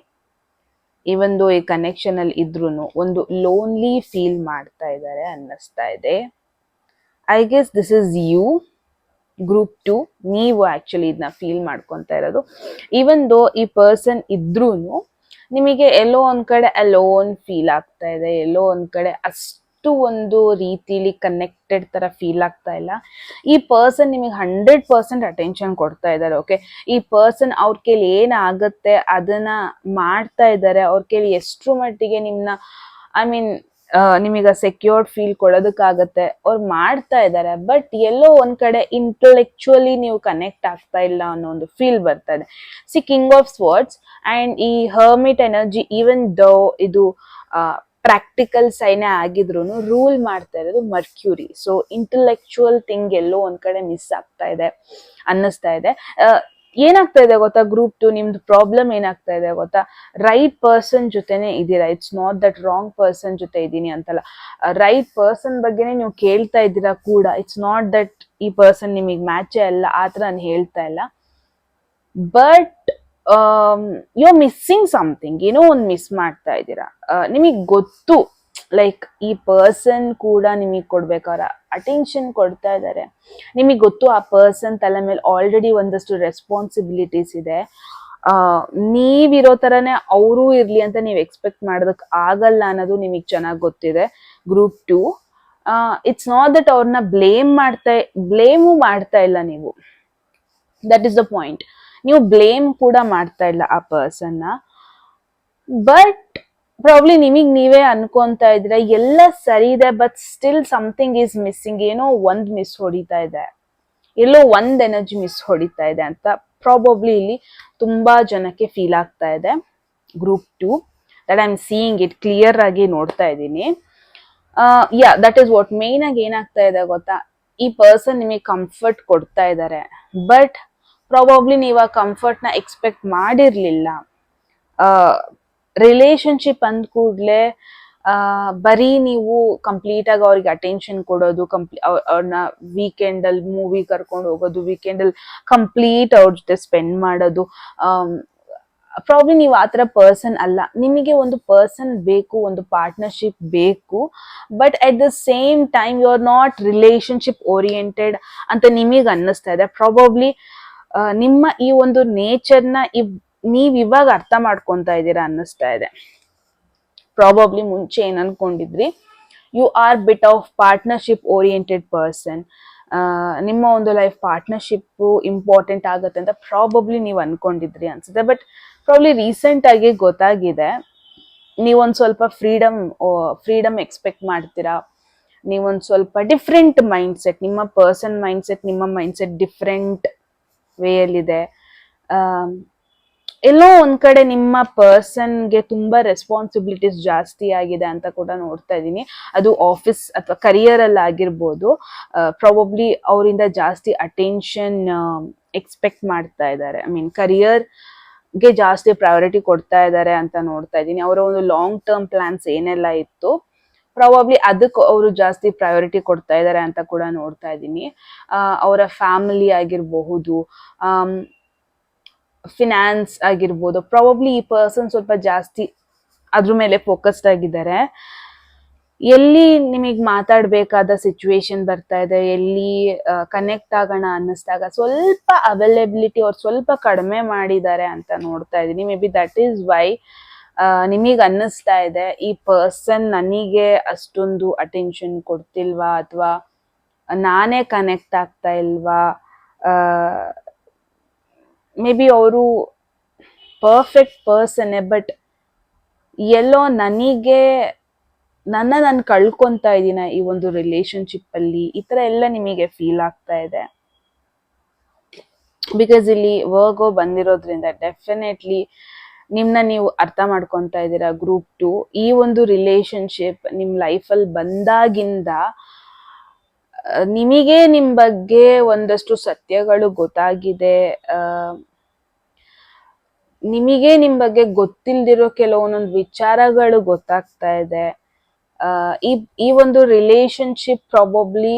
ಈವನ್ ದೋ ಈ ಕನೆಕ್ಷನ್ ಅಲ್ಲಿ ಇದ್ರೂನು ಒಂದು ಲೋನ್ಲಿ ಫೀಲ್ ಮಾಡ್ತಾ ಇದ್ದಾರೆ ಅನ್ನಿಸ್ತಾ ಇದೆ. I guess this is you group 2. ನೀವು ಆಕ್ಚುಲಿ ಇದನ್ನ ಫೀಲ್ ಮಾಡ್ಕೊತಾ ಇರೋದು. ಈವನ್ ದೋ ಈ ಪರ್ಸನ್ ಇದ್ರೂನು ನಿಮಗೆ ಎಲ್ಲೋ ಒಂದ್ ಕಡೆ ಅಲೋನ್ ಫೀಲ್ ಆಗ್ತಾ ಇದೆ, ಎಲ್ಲೋ ಒಂದ್ ಕಡೆ ಅಷ್ಟು ಒಂದು ರೀತಿಲಿ ಕನೆಕ್ಟೆಡ್ ತರ ಫೀಲ್ ಆಗ್ತಾ ಇಲ್ಲ. ಈ ಪರ್ಸನ್ ನಿಮಗೆ 100% ಅಟೆನ್ಷನ್ ಕೊಡ್ತಾ ಇದ್ದಾರೆ. ಓಕೆ. ಈ ಪರ್ಸನ್ ಅವ್ರ ಕೈಲಿ ಏನಾಗುತ್ತೆ ಅದನ್ನ ಮಾಡ್ತಾ ಇದ್ದಾರೆ. ಅವ್ರ ಕೈಲಿ ಎಷ್ಟ್ರ ಮಟ್ಟಿಗೆ ನಿಮ್ನ ಐ ಮೀನ್ ನಿಮಗ ಸೆಕ್ಯೂರ್ಡ್ ಫೀಲ್ ಕೊಡೋದಕ್ಕಾಗತ್ತೆ ಅವ್ರು ಮಾಡ್ತಾ ಇದ್ದಾರೆ. ಬಟ್ ಎಲ್ಲೋ ಒಂದ್ ಕಡೆ ಇಂಟೆಲೆಕ್ಚುಯಲಿ ನೀವು ಕನೆಕ್ಟ್ ಆಗ್ತಾ ಇಲ್ಲ ಅನ್ನೋ ಒಂದು ಫೀಲ್ ಬರ್ತಾ ಇದೆ. ಸಿ ಕಿಂಗ್ ಆಫ್ ಸ್ವರ್ಡ್ಸ್ ಅಂಡ್ ಈ ಹರ್ಮಿಟ್ ಎನರ್ಜಿ, ಈವನ್ ದೋ ಇದು ಪ್ರಾಕ್ಟಿಕಲ್ ಸೈನೇ ಆಗಿದ್ರು ರೂಲ್ ಮಾಡ್ತಾ ಇರೋದು ಮರ್ಕ್ಯೂರಿ. ಸೊ ಇಂಟೆಲೆಕ್ಚುಯಲ್ ಥಿಂಗ್ ಎಲ್ಲೋ ಒಂದ್ ಕಡೆ ಮಿಸ್ ಆಗ್ತಾ ಇದೆ ಅನ್ನಿಸ್ತಾ ಇದೆ. ಏನಾಗ್ತಾ ಇದೆ ಗೊತ್ತಾ ಗ್ರೂಪ್ 2, ನಿಮ್ದು ಪ್ರಾಬ್ಲಮ್ ಏನಾಗ್ತಾ ಇದೆ ಗೊತ್ತಾ, ರೈಟ್ ಪರ್ಸನ್ ಜೊತೆನೆ ಇದ್ದೀರಾ. It's not that wrong person ಜೊತೆ ಇದ್ದೀನಿ ಅಂತಲ್ಲ, ರೈಟ್ ಪರ್ಸನ್ ಬಗ್ಗೆನೇ ನೀವು ಕೇಳ್ತಾ ಇದ್ದೀರಾ ಕೂಡ. ಇಟ್ಸ್ ನಾಟ್ ದಟ್ ಈ ಪರ್ಸನ್ ನಿಮಗೆ ಮ್ಯಾಚೇ ಅಲ್ಲ, ಆತರ ನಾನು ಹೇಳ್ತಾ ಇಲ್ಲ. But you are missing something, ಏನೋ ಒಂದು ಮಿಸ್ ಮಾಡ್ತಾ ಇದ್ದೀರಾ. ನಿಮಗೆ ಗೊತ್ತು, ಲೈಕ್ ಈ ಪರ್ಸನ್ ಕೂಡ ನಿಮಗೆ ಕೊಡ್ಬೇಕಾದ್ರೆ ಅಟೆನ್ಷನ್ ಕೊಡ್ತಾ ಇದ್ದಾರೆ. ನಿಮಗೆ ಗೊತ್ತು ಆ ಪರ್ಸನ್ ತಲೆ ಮೇಲೆ ಆಲ್ರೆಡಿ ಒಂದಷ್ಟು ರೆಸ್ಪಾನ್ಸಿಬಿಲಿಟೀಸ್ ಇದೆ. ನೀವಿರೋ ತರನೇ ಅವರೂ ಇರ್ಲಿ ಅಂತ ನೀವು ಎಕ್ಸ್ಪೆಕ್ಟ್ ಮಾಡೋದಕ್ಕೆ ಆಗಲ್ಲ ಅನ್ನೋದು ನಿಮಗೆ ಚೆನ್ನಾಗಿ ಗೊತ್ತಿದೆ ಗ್ರೂಪ್ 2. ಇಟ್ಸ್ ನಾಟ್ ದಟ್ ಅವ್ರನ್ನ ಬ್ಲೇಮು ಮಾಡ್ತಾ ಇಲ್ಲ ನೀವು. That is the point. ನೀವು ಬ್ಲೇಮ್ ಕೂಡ ಮಾಡ್ತಾ ಇಲ್ಲ ಆ ಪರ್ಸನ್ನ, ಬಟ್ ಪ್ರಾಬ್ಲಿ ನಿಮಗ್ ನೀವೇ ಅನ್ಕೊಂತಾ ಇದ್ರೆ ಎಲ್ಲ ಸರಿ ಇದೆ, but still something is missing. ಏನೋ ಒಂದ್ ಮಿಸ್ ಹೊಡಿತಾ ಇದೆ, ಎಲ್ಲೋ ಒಂದ್ ಎನರ್ಜಿ ಮಿಸ್ ಹೊಡಿತಾ ಇದೆ ಅಂತ ಪ್ರಾಬಬ್ಲಿ ಇಲ್ಲಿ ತುಂಬಾ ಜನಕ್ಕೆ ಫೀಲ್ ಆಗ್ತಾ ಇದೆ. Group 2 that I am seeing it, clear ಆಗಿ ನೋಡ್ತಾ ಇದ್ದೀನಿ. ಯಾ, ದಟ್ ಇಸ್ ವಾಟ್ ಮೇನ್ ಆಗಿ ಏನಾಗ್ತಾ ಇದೆ ಗೊತ್ತಾ, ಈ ಪರ್ಸನ್ ನಿಮಗೆ ಕಂಫರ್ಟ್ ಕೊಡ್ತಾ ಇದ್ದಾರೆ, ಬಟ್ ಪ್ರಾಬಬ್ಲಿ ನೀವು ಆ ಕಂಫರ್ಟ್ ನ ಎಕ್ಸ್ಪೆಕ್ಟ್ ಮಾಡಿರ್ಲಿಲ್ಲ. ರಿಲೇಶನ್ಶಿಪ್ ಅಂದ ಕೂಡ್ಲೆ ಬರೀ ನೀವು ಕಂಪ್ಲೀಟ್ ಆಗಿ ಅವ್ರಿಗೆ ಅಟೆನ್ಷನ್ ಕೊಡೋದು, ಅವ್ರನ್ನ ವೀಕೆಂಡ್ ಅಲ್ಲಿ ಮೂವಿ ಕರ್ಕೊಂಡು ಹೋಗೋದು, ವೀಕೆಂಡ್ ಅಲ್ಲಿ ಕಂಪ್ಲೀಟ್ ಅವ್ರ ಜೊತೆ ಸ್ಪೆಂಡ್ ಮಾಡೋದು, ಪ್ರಾಬ್ಲಿ ನೀವು ಆತರ ಪರ್ಸನ್ ಅಲ್ಲ. ನಿಮಗೆ ಒಂದು ಪರ್ಸನ್ ಬೇಕು, ಒಂದು ಪಾರ್ಟ್ನರ್ಶಿಪ್ ಬೇಕು, but at the same time you are not relationship oriented ಅಂತ ನಿಮಗೆ ಅನ್ನಿಸ್ತಾ ಇದೆ. ಪ್ರಾಬಬ್ಲಿ ನಿಮ್ಮ ಈ ಒಂದು ನೇಚರ್ನ ನೀವ್ ಇವಾಗ ಅರ್ಥ ಮಾಡ್ಕೊಂತಾ ಇದ್ದೀರಾ ಅನ್ನಿಸ್ತಾ ಇದೆ. ಪ್ರಾಬಬ್ಲಿ ಮುಂಚೆ ಏನ್ ಅನ್ಕೊಂಡಿದ್ರಿ, you are bit of partnership oriented person, ನಿಮ್ಮ ಒಂದು ಲೈಫ್ ಪಾರ್ಟ್ನರ್ಶಿಪ್ ಇಂಪಾರ್ಟೆಂಟ್ ಆಗುತ್ತೆ ಅಂತ ಪ್ರಾಬಬ್ಲಿ ನೀವು ಅನ್ಕೊಂಡಿದ್ರಿ ಅನ್ಸುತ್ತೆ. ಬಟ್ ಪ್ರಾಬ್ಲಿ ರೀಸೆಂಟ್ ಆಗಿ ಗೊತ್ತಾಗಿದೆ, ನೀವೊಂದ್ ಸ್ವಲ್ಪ ಫ್ರೀಡಮ್ ಎಕ್ಸ್ಪೆಕ್ಟ್ ಮಾಡ್ತೀರಾ. ನೀವೊಂದ್ ಸ್ವಲ್ಪ ಡಿಫ್ರೆಂಟ್ ಮೈಂಡ್ ಸೆಟ್, ನಿಮ್ಮ ಪರ್ಸನ್ ಮೈಂಡ್ ಸೆಟ್, ನಿಮ್ಮ ಮೈಂಡ್ ಸೆಟ್ ಡಿಫ್ರೆಂಟ್ ವೇಯಲ್ಲಿದೆ. ಎಲ್ಲೋ ಒಂದ್ ಕಡೆ ನಿಮ್ಮ ಪರ್ಸನ್ಗೆ ತುಂಬಾ ರೆಸ್ಪಾನ್ಸಿಬಿಲಿಟೀಸ್ ಜಾಸ್ತಿ ಆಗಿದೆ ಅಂತ ಕೂಡ ನೋಡ್ತಾ ಇದ್ದೀನಿ. ಅದು ಆಫೀಸ್ ಅಥವಾ ಕರಿಯರ್ ಅಲ್ಲಿ ಆಗಿರ್ಬೋದು. ಪ್ರಾಬಬ್ಲಿ ಅವರಿಂದ ಜಾಸ್ತಿ ಅಟೆನ್ಷನ್ ಎಕ್ಸ್ಪೆಕ್ಟ್ ಮಾಡ್ತಾ ಇದ್ದಾರೆ. ಐ ಮೀನ್ ಕರಿಯರ್ಗೆ ಜಾಸ್ತಿ ಪ್ರಯಾರಿಟಿ ಕೊಡ್ತಾ ಇದ್ದಾರೆ ಅಂತ ನೋಡ್ತಾ ಇದ್ದೀನಿ. ಅವರ ಒಂದು ಲಾಂಗ್ ಟರ್ಮ್ ಪ್ಲಾನ್ಸ್ ಏನೆಲ್ಲ ಇತ್ತು, ಪ್ರಾಬಬ್ಲಿ ಅದಕ್ಕೆ ಅವರು ಜಾಸ್ತಿ ಪ್ರಯಾರಿಟಿ ಕೊಡ್ತಾ ಇದ್ದಾರೆ ಅಂತ ಕೂಡ ನೋಡ್ತಾ ಇದ್ದೀನಿ. ಅವರ ಫ್ಯಾಮಿಲಿ ಆಗಿರಬಹುದು, ಫಿನಾನ್ಸ್ ಆಗಿರ್ಬೋದು, ಪ್ರಾಬಬ್ಲಿ ಈ ಪರ್ಸನ್ ಸ್ವಲ್ಪ ಜಾಸ್ತಿ ಅದ್ರ ಮೇಲೆ ಫೋಕಸ್ಡ್ ಆಗಿದ್ದಾರೆ. ಎಲ್ಲಿ ನಿಮಗೆ ಮಾತಾಡ್ಬೇಕಾದ ಸಿಚುವೇಶನ್ ಬರ್ತಾ ಇದೆ, ಎಲ್ಲಿ ಕನೆಕ್ಟ್ ಆಗೋಣ ಅನ್ನಿಸ್ದಾಗ ಸ್ವಲ್ಪ ಅವೈಲೇಬಿಲಿಟಿ ಅವ್ರು ಸ್ವಲ್ಪ ಕಡಿಮೆ ಮಾಡಿದ್ದಾರೆ ಅಂತ ನೋಡ್ತಾ ಇದ್ದೀನಿ. Maybe that is why ನಿಮಗ್ ಅನ್ನಿಸ್ತಾ ಇದೆ ಈ ಪರ್ಸನ್ ನನಗೆ ಅಷ್ಟೊಂದು ಅಟೆನ್ಷನ್ ಕೊಡ್ತಿಲ್ವಾ, ಅಥವಾ ನಾನೇ ಕನೆಕ್ಟ್ ಆಗ್ತಾ ಇಲ್ವಾ. ಮೇ ಬಿ ಅವರು ಪರ್ಫೆಕ್ಟ್ ಪರ್ಸನ್ನೇ, ಬಟ್ ಎಲ್ಲೋ ನಾನು ಕಳ್ಕೊಂತಾ ಇದ್ದೀನ ಈ ಒಂದು ರಿಲೇಶನ್ಶಿಪ್ ಅಲ್ಲಿ, ಈ ತರ ಎಲ್ಲ ನಿಮಗೆ ಫೀಲ್ ಆಗ್ತಾ ಇದೆ. ಬಿಕಾಸ್ ಇಲ್ಲಿ ವರ್ಗೋ ಬಂದಿರೋದ್ರಿಂದ ಡೆಫಿನೆಟ್ಲಿ ನಿಮ್ನ ನೀವು ಅರ್ಥ ಮಾಡ್ಕೊಂತಾ ಇದ್ದೀರಾ. ಗ್ರೂಪ್ 2 ಈ ಒಂದು ರಿಲೇಶನ್ಶಿಪ್ ನಿಮ್ ಲೈಫಲ್ಲಿ ಬಂದಾಗಿಂದ ನಿಮಗೆ ನಿಮ್ ಬಗ್ಗೆ ಒಂದಷ್ಟು ಸತ್ಯಗಳು ಗೊತ್ತಾಗಿದೆ. ನಿಮಗೆ ನಿಮ್ ಬಗ್ಗೆ ಗೊತ್ತಿಲ್ದಿರೋ ಕೆಲವೊಂದೊಂದು ವಿಚಾರಗಳು ಗೊತ್ತಾಗ್ತಾ ಇದೆ. ಈ ಒಂದು ರಿಲೇಶನ್ಶಿಪ್ ಪ್ರಾಬಬ್ಲಿ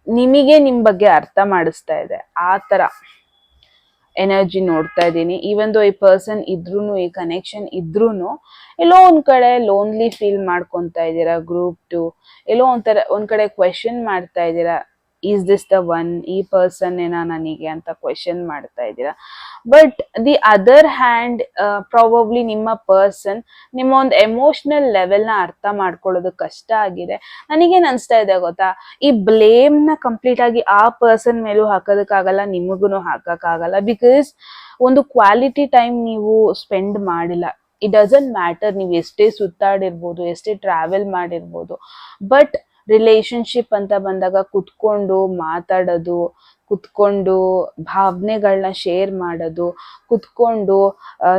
ನಿಮಗೆ ನಿಮ್ ಬಗ್ಗೆ ಅರ್ಥ ಮಾಡಿಸ್ತಾ ಇದೆ. ಆ ತರ ಎನರ್ಜಿ ನೋಡ್ತಾ ಇದ್ದೀನಿ. ಈವನ್ ದೋ ಈ ಪರ್ಸನ್ ಇದ್ರೂನು, ಈ ಕನೆಕ್ಷನ್ ಇದ್ರೂನು ಎಲ್ಲೋ ಒಂದ್ ಕಡೆ ಲೋನ್ಲಿ ಫೀಲ್ ಮಾಡ್ಕೊಂತಾ ಇದ್ದೀರಾ. ಗ್ರೂಪ್ 2 ಎಲ್ಲೋ ಒಂದ್ ಕಡೆ ಕ್ವೆಶನ್ ಮಾಡ್ತಾ ಇದ್ದೀರಾ, ಈಸ್ ದಿಸ್ ದ ಒನ್, ಈ ಪರ್ಸನ್ ಏನಾ ನನಗೆ ಅಂತ ಕ್ವೆಶನ್ ಮಾಡ್ತಾ ಇದ್ದೀರಾ. But the other hand probably ನಿಮ್ಮ ಪರ್ಸನ್ ನಿಮ್ಮ ಒಂದು ಎಮೋಷನಲ್ ಲೆವೆಲ್ ನ ಅರ್ಥ ಮಾಡ್ಕೊಳ್ಳೋದು ಕಷ್ಟ ಆಗಿದೆ. ನನಗೇನ್ ಅನ್ಸ್ತಾ ಇದೆ ಗೊತ್ತಾ, ಈ ಬ್ಲೇಮ್ ನ ಕಂಪ್ಲೀಟ್ ಆಗಿ ಆ ಪರ್ಸನ್ ಮೇಲೂ ಹಾಕೋದಕ್ಕಾಗಲ್ಲ, ನಿಮಗೂ ಹಾಕಕ್ಕಾಗಲ್ಲ. ಬಿಕಾಸ್ ಒಂದು ಕ್ವಾಲಿಟಿ ಟೈಮ್ ನೀವು ಸ್ಪೆಂಡ್ ಮಾಡಿಲ್ಲ. ಇಟ್ ಡಸಂಟ್ ಮ್ಯಾಟರ್ ನೀವು ಎಷ್ಟೇ ಸುತ್ತಾಡಿರ್ಬೋದು, ಎಷ್ಟೇ ಟ್ರಾವೆಲ್ ಮಾಡಿರ್ಬೋದು, ಬಟ್ ರಿಲೇಶನ್ಶಿಪ್ ಅಂತ ಬಂದಾಗ ಕುತ್ಕೊಂಡು ಮಾತಾಡೋದು, ಕುತ್ಕೊಂಡು ಭಾವನೆಗಳನ್ನ ಶೇರ್ ಮಾಡೋದು, ಕುತ್ಕೊಂಡು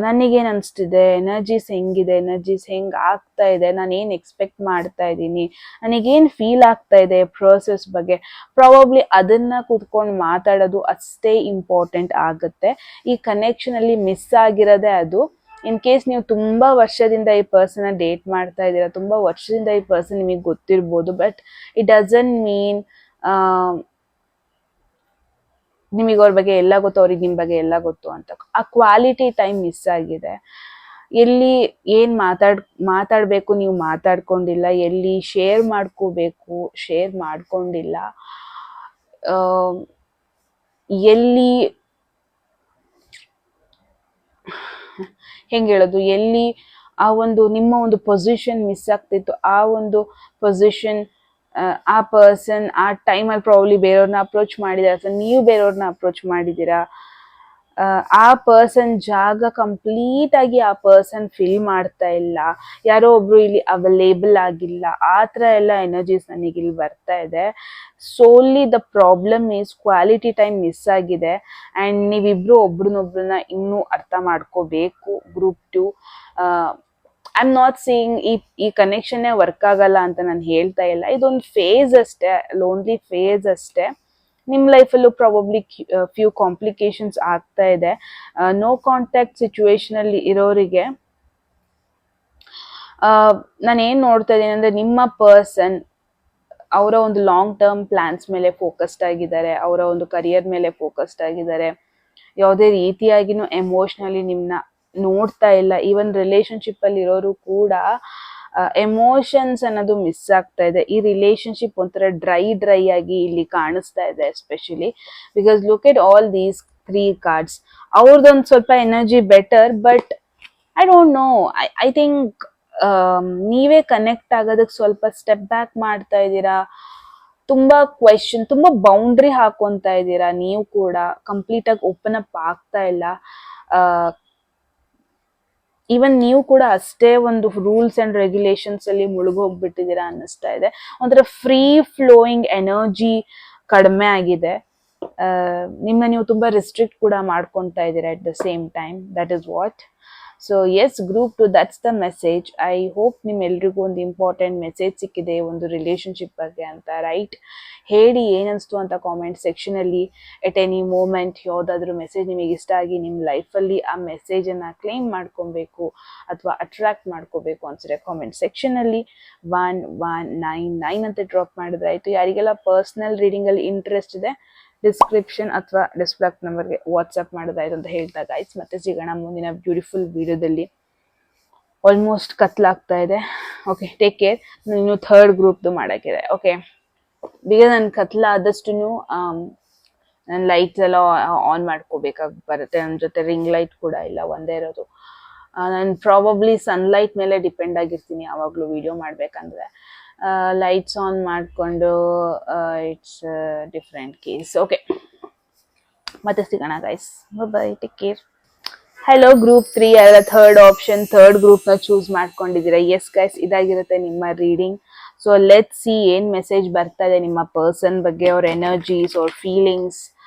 ನನಗೇನ್ ಅನ್ಸ್ತಿದೆ, ಎನರ್ಜೀಸ್ ಹೆಂಗಿದೆ, ಎನರ್ಜೀಸ್ ಹೆಂಗ್ ಆಗ್ತಾ ಇದೆ, ನಾನು ಏನ್ ಎಕ್ಸ್ಪೆಕ್ಟ್ ಮಾಡ್ತಾ ಇದ್ದೀನಿ, ನನಗೇನ್ ಫೀಲ್ ಆಗ್ತಾ ಇದೆ ಪ್ರೋಸೆಸ್ ಬಗ್ಗೆ, ಪ್ರಾಬಬ್ಲಿ ಅದನ್ನ ಕುತ್ಕೊಂಡು ಮಾತಾಡೋದು ಅಷ್ಟೇ ಇಂಪಾರ್ಟೆಂಟ್ ಆಗುತ್ತೆ. ಈ ಕನೆಕ್ಷನ್ ಅಲ್ಲಿ ಮಿಸ್ ಆಗಿರೋದೇ ಅದು. ಇನ್ ಕೇಸ್ ನೀವು ತುಂಬಾ ವರ್ಷದಿಂದ ಈ ಪರ್ಸನ್ ಡೇಟ್ ಮಾಡ್ತಾ ಇದ್ದೀರಾ, ತುಂಬಾ ವರ್ಷದಿಂದ ಈ ಪರ್ಸನ್ ನಿಮಗೆ ಗೊತ್ತಿರ್ಬೋದು, ಬಟ್ ಇಟ್ ಡಸಂಟ್ ಮೀನ್ ನಿಮಗೆ ಅವ್ರ ಬಗ್ಗೆ ಎಲ್ಲ ಗೊತ್ತು, ಅವ್ರಿಗೆ ನಿಮ್ ಬಗ್ಗೆ ಎಲ್ಲ ಗೊತ್ತು ಅಂತ. ಆ ಕ್ವಾಲಿಟಿ ಟೈಮ್ ಮಿಸ್ ಆಗಿದೆ. ಎಲ್ಲಿ ಏನ್ ಮಾತಾಡ್ಬೇಕು ನೀವು ಮಾತಾಡ್ಕೊಂಡಿಲ್ಲ, ಎಲ್ಲಿ ಶೇರ್ ಮಾಡ್ಕೋಬೇಕು ಶೇರ್ ಮಾಡ್ಕೊಂಡಿಲ್ಲ, ಎಲ್ಲಿ ಹೆಂಗ್ ಹೇಳೋದು, ಎಲ್ಲಿ ಆ ಒಂದು ನಿಮ್ಮ ಒಂದು ಪೊಸಿಷನ್ ಮಿಸ್ ಆಗ್ತಿತ್ತು. ಆ ಒಂದು ಪೊಸಿಷನ್ ಆ ಪರ್ಸನ್ ಆ ಟೈಮಲ್ಲಿ ಪ್ರಾಬ್ಲಿ ಬೇರೆಯವ್ರನ್ನ ಅಪ್ರೋಚ್ ಮಾಡಿದಾರೆ ಅಥವಾ ನೀವು ಬೇರೆಯವ್ರನ್ನ ಅಪ್ರೋಚ್ ಮಾಡಿದ್ದೀರಾ. ಆ ಪರ್ಸನ್ ಜಾಗ ಕಂಪ್ಲೀಟ್ ಆಗಿ ಆ ಪರ್ಸನ್ ಫಿಲ್ ಮಾಡ್ತಾ ಇಲ್ಲ, ಯಾರೋ ಒಬ್ರು ಇಲ್ಲಿ ಅವೈಲೇಬಲ್ ಆಗಿಲ್ಲ, ಆ ಥರ ಎಲ್ಲ ಎನರ್ಜೀಸ್ ನನಗೆ ಇಲ್ಲಿ ಬರ್ತಾ ಇದೆ. Solely the problem is quality time miss ಆಗಿದೆ ಆ್ಯಂಡ್ ನೀವಿಬ್ರು ಒಬ್ರನ್ನೊಬ್ರನ್ನ ಇನ್ನೂ ಅರ್ಥ ಮಾಡ್ಕೋಬೇಕು. Group 2 I am not seeing ಈ ಕನೆಕ್ಷನ್ನೇ ವರ್ಕ್ ಆಗಲ್ಲ ಅಂತ ನಾನು ಹೇಳ್ತಾ ಇಲ್ಲ. ಇದೊಂದು ಫೇಸ್ ಅಷ್ಟೇ, ಲೋನ್ಲಿ ಫೇಸ್ ಅಷ್ಟೇ. ನಿಮ್ಮ ಲೈಫಲ್ಲೂ ಪ್ರಾಬಬ್ಲಿ ಫ್ಯೂ ಕಾಂಪ್ಲಿಕೇಶನ್ಸ್ ಆಗ್ತಾ ಇದೆ. ನೋ ಕಾಂಟ್ಯಾಕ್ಟ್ ಸಿಚುವೇಶನ್ ಅಲ್ಲಿ ಇರೋರಿಗೆ ನಾನು ಏನ್ ನೋಡ್ತಾ ಇದ್ದೀನಿ ಅಂದ್ರೆ, ನಿಮ್ಮ ಪರ್ಸನ್ ಅವರ ಒಂದು ಲಾಂಗ್ ಟರ್ಮ್ ಪ್ಲಾನ್ಸ್ ಮೇಲೆ ಫೋಕಸ್ಡ್ ಆಗಿದ್ದಾರೆ, ಅವರ ಒಂದು ಕರಿಯರ್ ಮೇಲೆ ಫೋಕಸ್ಡ್ ಆಗಿದ್ದಾರೆ. ಯಾವುದೇ ರೀತಿಯಾಗಿನೂ ಎಮೋಷ್ನಲಿ ನಿಮ್ಮನ್ನ ನೋಡ್ತಾ ಇಲ್ಲ. ಈವನ್ ರಿಲೇಶನ್ಶಿಪ್ ಅಲ್ಲಿ ಇರೋರು ಕೂಡ ಎಮೋಷನ್ಸ್ ಅನ್ನೋದು ಮಿಸ್ ಆಗ್ತಾ ಇದೆ. ಈ ರಿಲೇಶನ್ಶಿಪ್ ಒಂಥರ ಡ್ರೈ ಆಗಿ ಇಲ್ಲಿ ಕಾಣಿಸ್ತಾ ಇದೆ, especially because look at all these 3 cards. ಅವ್ರದ್ದೊಂದು ಸ್ವಲ್ಪ energy better, but I don't no, I think ನೀವೇ ಕನೆಕ್ಟ್ ಆಗೋದಕ್ಕೆ ಸ್ವಲ್ಪ ಸ್ಟೆಪ್ ಬ್ಯಾಕ್ ಮಾಡ್ತಾ ಇದ್ದೀರಾ. ತುಂಬಾ ಕ್ವೆಶನ್, ತುಂಬಾ ಬೌಂಡ್ರಿ ಹಾಕೊಂತ ಇದ್ದೀರಾ. ನೀವು ಕೂಡ ಕಂಪ್ಲೀಟ್ ಆಗಿ ಓಪನ್ ಅಪ್ ಆಗ್ತಾ ಇಲ್ಲ. ಈವನ್ ನೀವು ಕೂಡ ಅಷ್ಟೇ ಒಂದು ರೂಲ್ಸ್ ಅಂಡ್ ರೆಗ್ಯುಲೇಷನ್ಸ್ ಅಲ್ಲಿ ಮುಳುಗೋಗ್ಬಿಟ್ಟಿದ್ದೀರಾ ಅನ್ನಿಸ್ತಾ ಇದೆ. ಒಂಥರ ಫ್ರೀ ಫ್ಲೋಯಿಂಗ್ ಎನರ್ಜಿ ಕಡಿಮೆ ಆಗಿದೆ. ನಿಮ್ಮನ್ನ ನೀವು ತುಂಬಾ ರಿಸ್ಟ್ರಿಕ್ಟ್ ಕೂಡ ಮಾಡ್ಕೊತಾ ಇದ್ದೀರಾ at the same time. That is what. So yes, group 2, that's the message. I hope ನಿಮ್ಮೆಲ್ರಿಗೂ ಒಂದು ಇಂಪಾರ್ಟೆಂಟ್ ಮೆಸೇಜ್ ಸಿಕ್ಕಿದೆ ಒಂದು ರಿಲೇಶನ್ಶಿಪ್ ಬಗ್ಗೆ ಅಂತ, ರೈಟ್? ಹೇಳಿ ಏನನ್ನಿಸ್ತು ಅಂತ ಕಾಮೆಂಟ್ ಸೆಕ್ಷನಲ್ಲಿ. ಎಟ್ ಎನಿ ಮೂಮೆಂಟ್ ಯಾವುದಾದ್ರೂ ಮೆಸೇಜ್ ನಿಮಗೆ ಇಷ್ಟ ಆಗಿ ನಿಮ್ಮ ಲೈಫಲ್ಲಿ ಆ ಮೆಸೇಜನ್ನು ಕ್ಲೇಮ್ ಮಾಡ್ಕೊಬೇಕು ಅಥವಾ ಅಟ್ರಾಕ್ಟ್ ಮಾಡ್ಕೋಬೇಕು ಅನ್ಸಿದ್ರೆ ಕಾಮೆಂಟ್ ಸೆಕ್ಷನಲ್ಲಿ 1199 ಅಂತ ಡ್ರಾಪ್ ಮಾಡಿದ್ರೆ ಆಯಿತು. ಯಾರಿಗೆಲ್ಲ ಪರ್ಸ್ನಲ್ ರೀಡಿಂಗಲ್ಲಿ ಇಂಟ್ರೆಸ್ಟ್ ಇದೆ, ಡಿಸ್ಕ್ರಿಪ್ಷನ್ ಅಥವಾ ಡಿಸ್ಪ್ಲೇ ನಂಬರ್ಗೆ ವಾಟ್ಸಪ್ ಮಾಡೋದಾಯ್ತು ಅಂತ ಹೇಳ್ತಾ ಗೈಸ್, ಮತ್ತೆ ಸಿಗೋಣ ಮುಂದಿನ ಬ್ಯೂಟಿಫುಲ್ ವಿಡಿಯೋದಲ್ಲಿ. ಆಲ್ಮೋಸ್ಟ್ ಕತ್ಲಾಗ್ತಾ ಇದೆ. Okay, take care. ಇನ್ನು 3rd ಗ್ರೂಪ್ದು ಮಾಡೋಕ್ಕಿದೆ. ಓಕೆ, ಬಿಕಾಸ್ ನಾನು ಕತ್ಲಾದಷ್ಟು ನನ್ನ ಲೈಟ್ಸ್ ಎಲ್ಲ ಆನ್ ಮಾಡ್ಕೋಬೇಕಾಗಿ ಬರುತ್ತೆ. ನನ್ನ ಜೊತೆ ರಿಂಗ್ ಲೈಟ್ ಕೂಡ ಇಲ್ಲ, ಒಂದೇ ಇರೋದು. ನಾನು ಪ್ರಾಬಬ್ಲಿ ಸನ್ಲೈಟ್ ಮೇಲೆ ಡಿಪೆಂಡ್ ಆಗಿರ್ತೀನಿ ಯಾವಾಗಲೂ ವಿಡಿಯೋ ಮಾಡಬೇಕಂದ್ರೆ. ಲೈಟ್ಸ್ ಆನ್ ಮಾಡಿಕೊಂಡು ಇಟ್ಸ್ ಡಿಫ್ರೆಂಟ್ ಕೇಸ್. ಓಕೆ, ಮತ್ತೆ ಸಿಗೋಣ guys. By, take care. Hello group 3, ಯಾರ 3rd ಆಪ್ಷನ್ 3rd ಗ್ರೂಪ್ನ ಚೂಸ್ ಮಾಡ್ಕೊಂಡಿದ್ದೀರಾ? ಎಸ್ ಗೈಸ್, ಇದಾಗಿರುತ್ತೆ ನಿಮ್ಮ ರೀಡಿಂಗ್. ಸೊ ಲೆಟ್ಸ್ ಸಿ ಏನ್ ಮೆಸೇಜ್ ಬರ್ತಾ ಇದೆ ನಿಮ್ಮ ಪರ್ಸನ್ ಬಗ್ಗೆ, ಅವ್ರ ಎನರ್ಜೀಸ್, ಅವ್ರ ಫೀಲಿಂಗ್ಸ್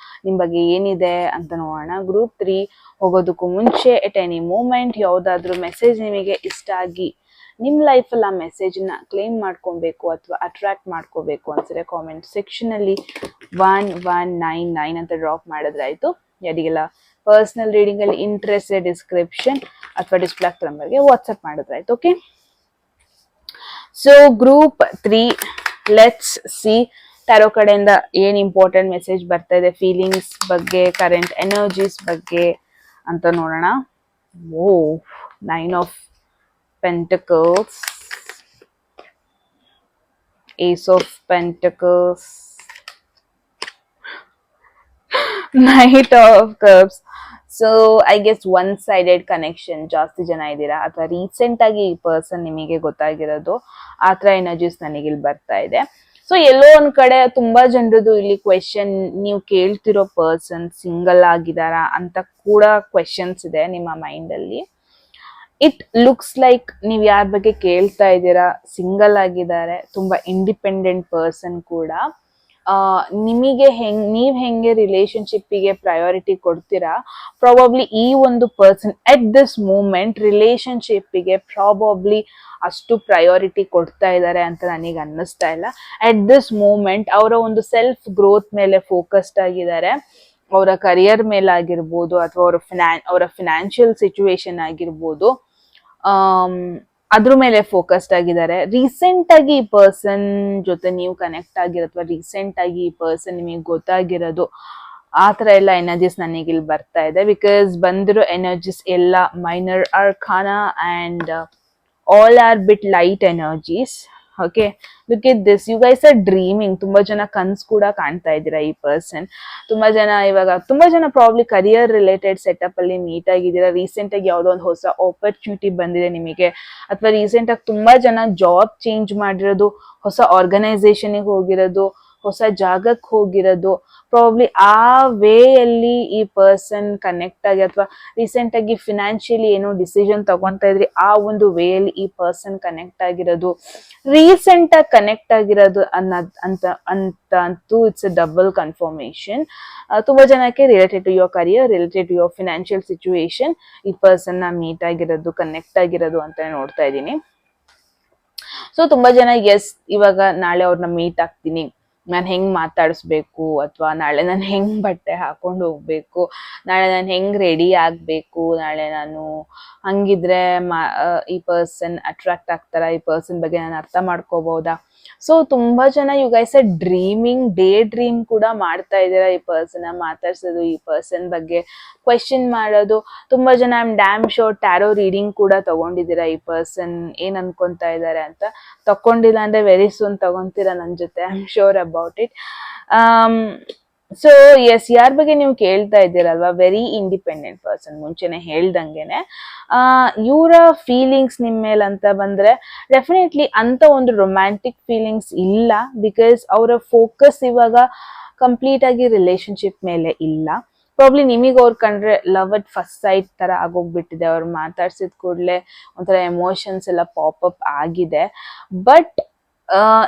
ನಿಮ್ಮ ಬಗ್ಗೆ ಏನಿದೆ ಅಂತ ನೋಡೋಣ. ಗ್ರೂಪ್ 3 ಹೋಗೋದಕ್ಕೂ ಮುಂಚೆ ಎಟ್ ಎನಿ ಮೂಮೆಂಟ್ ಯಾವುದಾದ್ರೂ ಮೆಸೇಜ್ ನಿಮಗೆ ಇಷ್ಟ ಆಗಿ ನಿಮ್ಮ ಲೈಫಲ್ಲಿ ಆ ಮೆಸೇಜ್ನ ಕ್ಲೇಮ್ ಮಾಡ್ಕೊಬೇಕು ಅಥವಾ ಅಟ್ರಾಕ್ಟ್ ಮಾಡ್ಕೋಬೇಕು ಅನ್ಸಿದ್ರೆ ಕಾಮೆಂಟ್ ಸೆಕ್ಷನಲ್ಲಿ 1199 ಅಂತ ಡ್ರಾಪ್ ಮಾಡಿದ್ರೆ ಆಯಿತು. ಯಾರಿಗೆಲ್ಲ ಪರ್ಸ್ನಲ್ ರೀಡಿಂಗಲ್ಲಿ ಇಂಟ್ರೆಸ್ಟ್ ಇದೆ, ಡಿಸ್ಕ್ರಿಪ್ಷನ್ ಅಥವಾ ಡಿಸ್ಪ್ಲೇ ನಂಬರ್ಗೆ ವಾಟ್ಸಪ್ ಮಾಡಿದ್ರೆ ಆಯ್ತು. Okay, so group 3, let's see tarot ಕಡೆಯಿಂದ ಏನ್ ಇಂಪಾರ್ಟೆಂಟ್ ಮೆಸೇಜ್ ಬರ್ತಾ ಇದೆ ಫೀಲಿಂಗ್ಸ್ ಬಗ್ಗೆ, ಕರೆಂಟ್ ಎನರ್ಜೀಸ್ ಬಗ್ಗೆ ಅಂತ ನೋಡೋಣ. ಓ, 9 of Pentacles, Ace of Pentacles, Knight of Cups. So I guess one sided connection ಜಾಸ್ತಿ ಜನ ಇದ್ದೀರಾ, ಅಥವಾ ರೀಸೆಂಟ್ ಆಗಿ ಈ ಪರ್ಸನ್ ನಿಮಗೆ ಗೊತ್ತಾಗಿರೋದು, ಆ ಥರ ಎನರ್ಜೀಸ್ ನನಗಿಲ್ಲಿ ಬರ್ತಾ ಇದೆ. ಸೊ ಎಲ್ಲೋ ಒಂದ್ ಕಡೆ ತುಂಬಾ ಜನರದು ಇಲ್ಲಿ ಕ್ವೆಶನ್, ನೀವು ಕೇಳ್ತಿರೋ ಪರ್ಸನ್ ಸಿಂಗಲ್ ಆಗಿದಾರಾ ಅಂತ ಕೂಡ ಕ್ವೆಶನ್ಸ್ ಇದೆ ನಿಮ್ಮ ಮೈಂಡ್ ಅಲ್ಲಿ. ಇಟ್ ಲುಕ್ಸ್ ಲೈಕ್ ನೀವ್ ಯಾರ ಬಗ್ಗೆ ಕೇಳ್ತಾ ಇದ್ದೀರಾ ಸಿಂಗಲ್ ಆಗಿದ್ದಾರೆ, ತುಂಬಾ ಇಂಡಿಪೆಂಡೆಂಟ್ ಪರ್ಸನ್ ಕೂಡ. ನಿಮಗೆ ನೀವ್ ಹೆಂಗೆ ರಿಲೇಶನ್ಶಿಪ್ಪಿಗೆ ಪ್ರಯಾರಿಟಿ ಕೊಡ್ತೀರಾ, ಪ್ರಾಬಬ್ಲಿ ಈ ಒಂದು ಪರ್ಸನ್ ಎಟ್ ದಿಸ್ ಮೂಮೆಂಟ್ ರಿಲೇಶನ್ಶಿಪ್ಪಿಗೆ ಪ್ರಾಬಬ್ಲಿ ಅಷ್ಟು ಪ್ರಯಾರಿಟಿ ಕೊಡ್ತಾ ಇದ್ದಾರೆ ಅಂತ ನನಗೆ ಅನ್ನಿಸ್ತಾ ಇಲ್ಲ. ಎಟ್ ದಿಸ್ ಮೂಮೆಂಟ್ ಅವರ ಒಂದು ಸೆಲ್ಫ್ ಗ್ರೋತ್ ಮೇಲೆ ಫೋಕಸ್ಡ್ ಆಗಿದ್ದಾರೆ. ಅವರ ಕರಿಯರ್ ಮೇಲೆ ಆಗಿರ್ಬೋದು, ಅಥವಾ ಅವರ ಫಿನಾನ್ಷಿಯಲ್ ಸಿಚುವೇಶನ್ ಆಗಿರ್ಬೋದು, ಅದ್ರ ಮೇಲೆ ಫೋಕಸ್ಡ್ ಆಗಿದ್ದಾರೆ. ರೀಸೆಂಟ್ ಆಗಿ ಈ ಪರ್ಸನ್ ಜೊತೆ ನೀವು ಕನೆಕ್ಟ್ ಆಗಿರೋ, ಅಥವಾ ರೀಸೆಂಟ್ ಆಗಿ ಈ ಪರ್ಸನ್ ನಿಮಗೆ ಗೊತ್ತಾಗಿರೋದು, ಆ ಥರ ಎಲ್ಲ ಎನರ್ಜೀಸ್ ನನಗಿಲ್ಲಿ ಬರ್ತಾ ಇದೆ. ಬಿಕಾಸ್ ಬಂದಿರೋ ಎನರ್ಜೀಸ್ ಎಲ್ಲ minor arcana and all are bit light energies. Okay, look it this, you guys are dreaming. ತುಂಬಾ ಜನ ಕನ್ಸ್ ಕೂಡ ಕಾಣ್ತಾ ಇದ್ದೀರಾ ಈ ಪರ್ಸನ್. ತುಂಬಾ ಜನ ಪ್ರಾಬ್ಲಿ ಕರಿಯರ್ ರಿಲೇಟೆಡ್ ಸೆಟಪ್ ಅಲ್ಲಿ ಮೀಟ್ ಆಗಿದ್ದೀರಾ. ರೀಸೆಂಟ್ ಆಗಿ ಯಾವ್ದೋ ಒಂದು ಹೊಸ ಆಪರ್ಚುನಿಟಿ ಬಂದಿದೆ ನಿಮಗೆ, ಅಥವಾ ರೀಸೆಂಟ್ ಆಗಿ ತುಂಬಾ ಜನ ಜಾಬ್ ಚೇಂಜ್ ಮಾಡಿರೋದು, ಹೊಸ ಆರ್ಗನೈಸೇಷನ್ ಹೋಗಿರೋದು, ಹೊಸ ಜಾಗಕ್ಕೆ ಹೋಗಿರೋದು. ಪ್ರಾಬ್ಲಿ ಆ ವೇಯಲ್ಲಿ ಈ ಪರ್ಸನ್ ಕನೆಕ್ಟ್ ಆಗಿ, ಅಥವಾ ರೀಸೆಂಟ್ ಆಗಿ ಫಿನಾನ್ಷಿಯಲಿ ಏನೋ ಡಿಸಿಷನ್ ತಗೊಂತಾ ಇದ್ರಿ, ಆ ಒಂದು ವೇಯಲ್ಲಿ ಈ ಪರ್ಸನ್ ಕನೆಕ್ಟ್ ಆಗಿರೋದು, ರೀಸೆಂಟ್ ಆಗಿ ಕನೆಕ್ಟ್ ಆಗಿರೋದು ಅಂತೂ ಇಟ್ಸ್ ಅ ಡಬಲ್ ಕನ್ಫರ್ಮೇಶನ್. ತುಂಬಾ ಜನಕ್ಕೆ related to your career, related to your financial situation ಈ ಪರ್ಸನ್ ನ ಮೀಟ್ ಆಗಿರೋದು, ಕನೆಕ್ಟ್ ಆಗಿರೋದು ಅಂತ ನೋಡ್ತಾ ಇದ್ದೀನಿ. ಸೊ ತುಂಬಾ ಜನ ಎಸ್, ಇವಾಗ ನಾಳೆ ಅವ್ರನ್ನ ಮೀಟ್ ಆಗ್ತೀನಿ, ನಾನು ಹೆಂಗ್ ಮಾತಾಡಿಸ್ಬೇಕು, ಅಥವಾ ನಾಳೆ ನಾನು ಹೆಂಗ್ ಬಟ್ಟೆ ಹಾಕೊಂಡು ಹೋಗ್ಬೇಕು, ನಾಳೆ ನಾನು ಹೆಂಗ್ ರೆಡಿ ಆಗ್ಬೇಕು, ನಾಳೆ ನಾನು ಹಂಗಿದ್ರೆ ಈ ಪರ್ಸನ್ ಅಟ್ರಾಕ್ಟ್ ಆಗ್ತಾರ, ಈ ಪರ್ಸನ್ ಬಗ್ಗೆ ನಾನು ಅರ್ಥ ಮಾಡ್ಕೋಬಹುದಾ. ಸೊ ತುಂಬಾ ಜನ you guys are dreaming, daydream ಕೂಡ ಮಾಡ್ತಾ ಇದ್ದೀರಾ ಈ ಪರ್ಸನ್ ಮಾತಾಡ್ಸೋದು, ಈ ಪರ್ಸನ್ ಬಗ್ಗೆ ಕ್ವೆಶನ್ ಮಾಡೋದು. ತುಂಬಾ ಜನ I am dam sure tarot reading ಕೂಡ ತಗೊಂಡಿದ್ದೀರಾ ಈ ಪರ್ಸನ್ ಏನ್ ಅನ್ಕೊಂತಾ ಇದ್ದಾರೆ ಅಂತ. ತಕೊಂಡಿಲ್ಲ ಅಂದ್ರೆ ವೆರಿ ಸೂನ್ ತಗೊಂತೀರಾ ನನ್ ಜೊತೆ, I am sure about it. So yes, ಯಾರ ಬಗ್ಗೆ ನೀವು ಕೇಳ್ತಾ ಇದ್ದೀರಲ್ವಾ, ವೆರಿ ಇಂಡಿಪೆಂಡೆಂಟ್ ಪರ್ಸನ್. ಮುಂಚೆನೆ ಹೇಳ್ದಂಗೆನೆ ಇವರ ಫೀಲಿಂಗ್ಸ್ ನಿಮ್ ಮೇಲೆ ಅಂತ ಬಂದ್ರೆ ಡೆಫಿನೆಟ್ಲಿ ಅಂತ ಒಂದು ರೊಮ್ಯಾಂಟಿಕ್ ಫೀಲಿಂಗ್ಸ್ ಇಲ್ಲ, ಬಿಕಾಸ್ ಅವರ ಫೋಕಸ್ ಇವಾಗ ಕಂಪ್ಲೀಟ್ ಆಗಿ ರಿಲೇಶನ್ಶಿಪ್ ಮೇಲೆ ಇಲ್ಲ. ಪ್ರಾಬ್ಲಿ ನಿಮಗೆ ಅವ್ರು ಕಂಡ್ರೆ ಲವ್ ಅಟ್ ಫಸ್ಟ್ ಸೈಟ್ ತರ ಆಗೋಗ್ಬಿಟ್ಟಿದೆ. ಅವ್ರು ಮಾತಾಡ್ಸಿದ ಕೂಡಲೇ ಒಂಥರ ಎಮೋಷನ್ಸ್ ಎಲ್ಲ ಪಾಪ್ ಅಪ್ ಆಗಿದೆ. But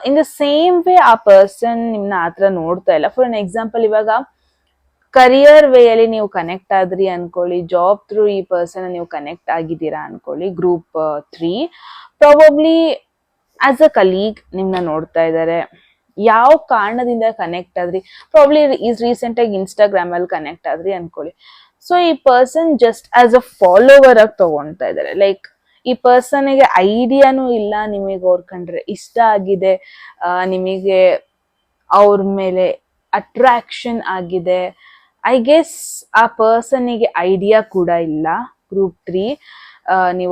in the same way ಆ ಪರ್ಸನ್ ನಿಮ್ನ ಆತರ ನೋಡ್ತಾ ಇಲ್ಲ. ಫಾರ್ ಅನ್ ಎಕ್ಸಾಂಪಲ್, ಇವಾಗ ಕರಿಯರ್ ವೇಯಲ್ಲಿ ನೀವು ಕನೆಕ್ಟ್ ಆದ್ರಿ ಅನ್ಕೊಳ್ಳಿ, ಜಾಬ್ ಥ್ರೂ ಈ ಪರ್ಸನ್ ನೀವು ಕನೆಕ್ಟ್ ಆಗಿದ್ದೀರಾ ಅನ್ಕೊಳ್ಳಿ, group 3 probably as a colleague ನಿಮ್ನ ನೋಡ್ತಾ ಇದ್ದಾರೆ. ಯಾವ ಕಾರಣದಿಂದ ಕನೆಕ್ಟ್ ಆದ್ರಿ, ಪ್ರಾಬ್ಲಿ ರೀಸೆಂಟ್ ಆಗಿ ಇನ್ಸ್ಟಾಗ್ರಾಮ್ ಅಲ್ಲಿ ಕನೆಕ್ಟ್ ಆದ್ರಿ ಅನ್ಕೊಳ್ಳಿ. ಸೊ ಈ person just as a follower ಆಗಿ ತಗೊಳ್ತಾ ಇದ್ದಾರೆ. ಲೈಕ್ ಈ ಪರ್ಸನ್ಗೆ ಐಡಿಯಾನು ಇಲ್ಲ, ನಿಮಗೆ ಅವ್ರ ಕಂಡ್ರೆ ಇಷ್ಟ ಆಗಿದೆ, ನಿಮಗೆ ಅವ್ರ ಮೇಲೆ ಅಟ್ರಾಕ್ಷನ್ ಆಗಿದೆ. ಐ ಗೆಸ್ ಆ ಪರ್ಸನ್ಗೆ ಐಡಿಯಾ ಕೂಡ ಇಲ್ಲ. ಗ್ರೂಪ್ 3 ನೀವು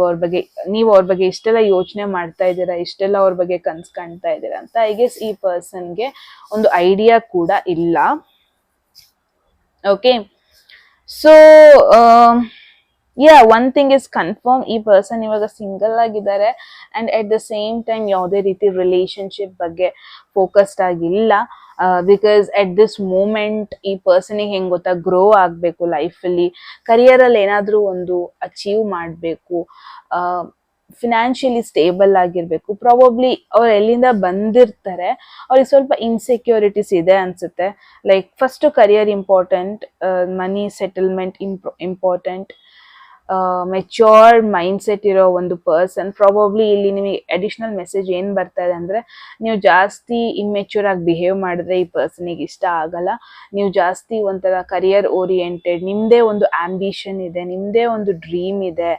ಅವ್ರ ಬಗ್ಗೆ ಇಷ್ಟೆಲ್ಲ ಯೋಚನೆ ಮಾಡ್ತಾ ಇದ್ದೀರಾ, ಇಷ್ಟೆಲ್ಲ ಅವ್ರ ಬಗ್ಗೆ ಕನ್ಸ್ ಕಾಣ್ತಾ ಇದ್ದೀರಾ ಅಂತ ಐ ಗೆಸ್ ಈ ಪರ್ಸನ್ಗೆ ಒಂದು ಐಡಿಯಾ ಕೂಡ ಇಲ್ಲ. Okay, so one thing is confirm, ಈ ಪರ್ಸನ್ ಇವಾಗ ಸಿಂಗಲ್ ಆಗಿದ್ದಾರೆ and at the same time ಯಾವುದೇ ರೀತಿ ರಿಲೇಶನ್ಶಿಪ್ ಬಗ್ಗೆ ಫೋಕಸ್ಡ್ ಆಗಿಲ್ಲ. ಬಿಕಾಸ್ ಅಟ್ ದಿಸ್ ಮೂಮೆಂಟ್ ಈ ಪರ್ಸನಿಗೆ ಹೆಂಗ್ ಗೊತ್ತಾ, ಗ್ರೋ ಆಗ್ಬೇಕು ಲೈಫಲ್ಲಿ, ಕರಿಯರ್ ಅಲ್ಲಿ ಏನಾದ್ರೂ ಒಂದು ಅಚೀವ್ ಮಾಡ್ಬೇಕು, ಫಿನಾನ್ಷಿಯಲಿ ಸ್ಟೇಬಲ್ ಆಗಿರ್ಬೇಕು. ಪ್ರಾಬಬ್ಲಿ ಅವ್ರು ಎಲ್ಲಿಂದ ಬಂದಿರ್ತಾರೆ, ಅವ್ರಿಗೆ ಸ್ವಲ್ಪ ಇನ್ಸೆಕ್ಯೂರಿಟೀಸ್ ಇದೆ ಅನ್ಸುತ್ತೆ. Like first career important, money settlement important, mature mind set ಇರೋ ಒಂದು ಪರ್ಸನ್. ಪ್ರಾಬಬ್ಲಿ ಇಲ್ಲಿ ನಿಮಗೆ ಅಡಿಷನಲ್ ಮೆಸೇಜ್ ಏನ್ ಬರ್ತಾ ಇದೆ ಅಂದ್ರೆ, ನೀವು ಜಾಸ್ತಿ ಇಮ್ಮೆಚ್ಯೂರ್ ಆಗಿ ಬಿಹೇವ್ ಮಾಡಿದ್ರೆ ಈ ಪರ್ಸನಿಗೆ ಇಷ್ಟ ಆಗಲ್ಲ. ನೀವು ಜಾಸ್ತಿ ಒಂಥರ ಕರಿಯರ್ ಓರಿಯೆಂಟೆಡ್, ನಿಮ್ದೇ ಒಂದು ಆಂಬಿಷನ್ ಇದೆ, ನಿಮ್ದೇ ಒಂದು ಡ್ರೀಮ್ ಇದೆ,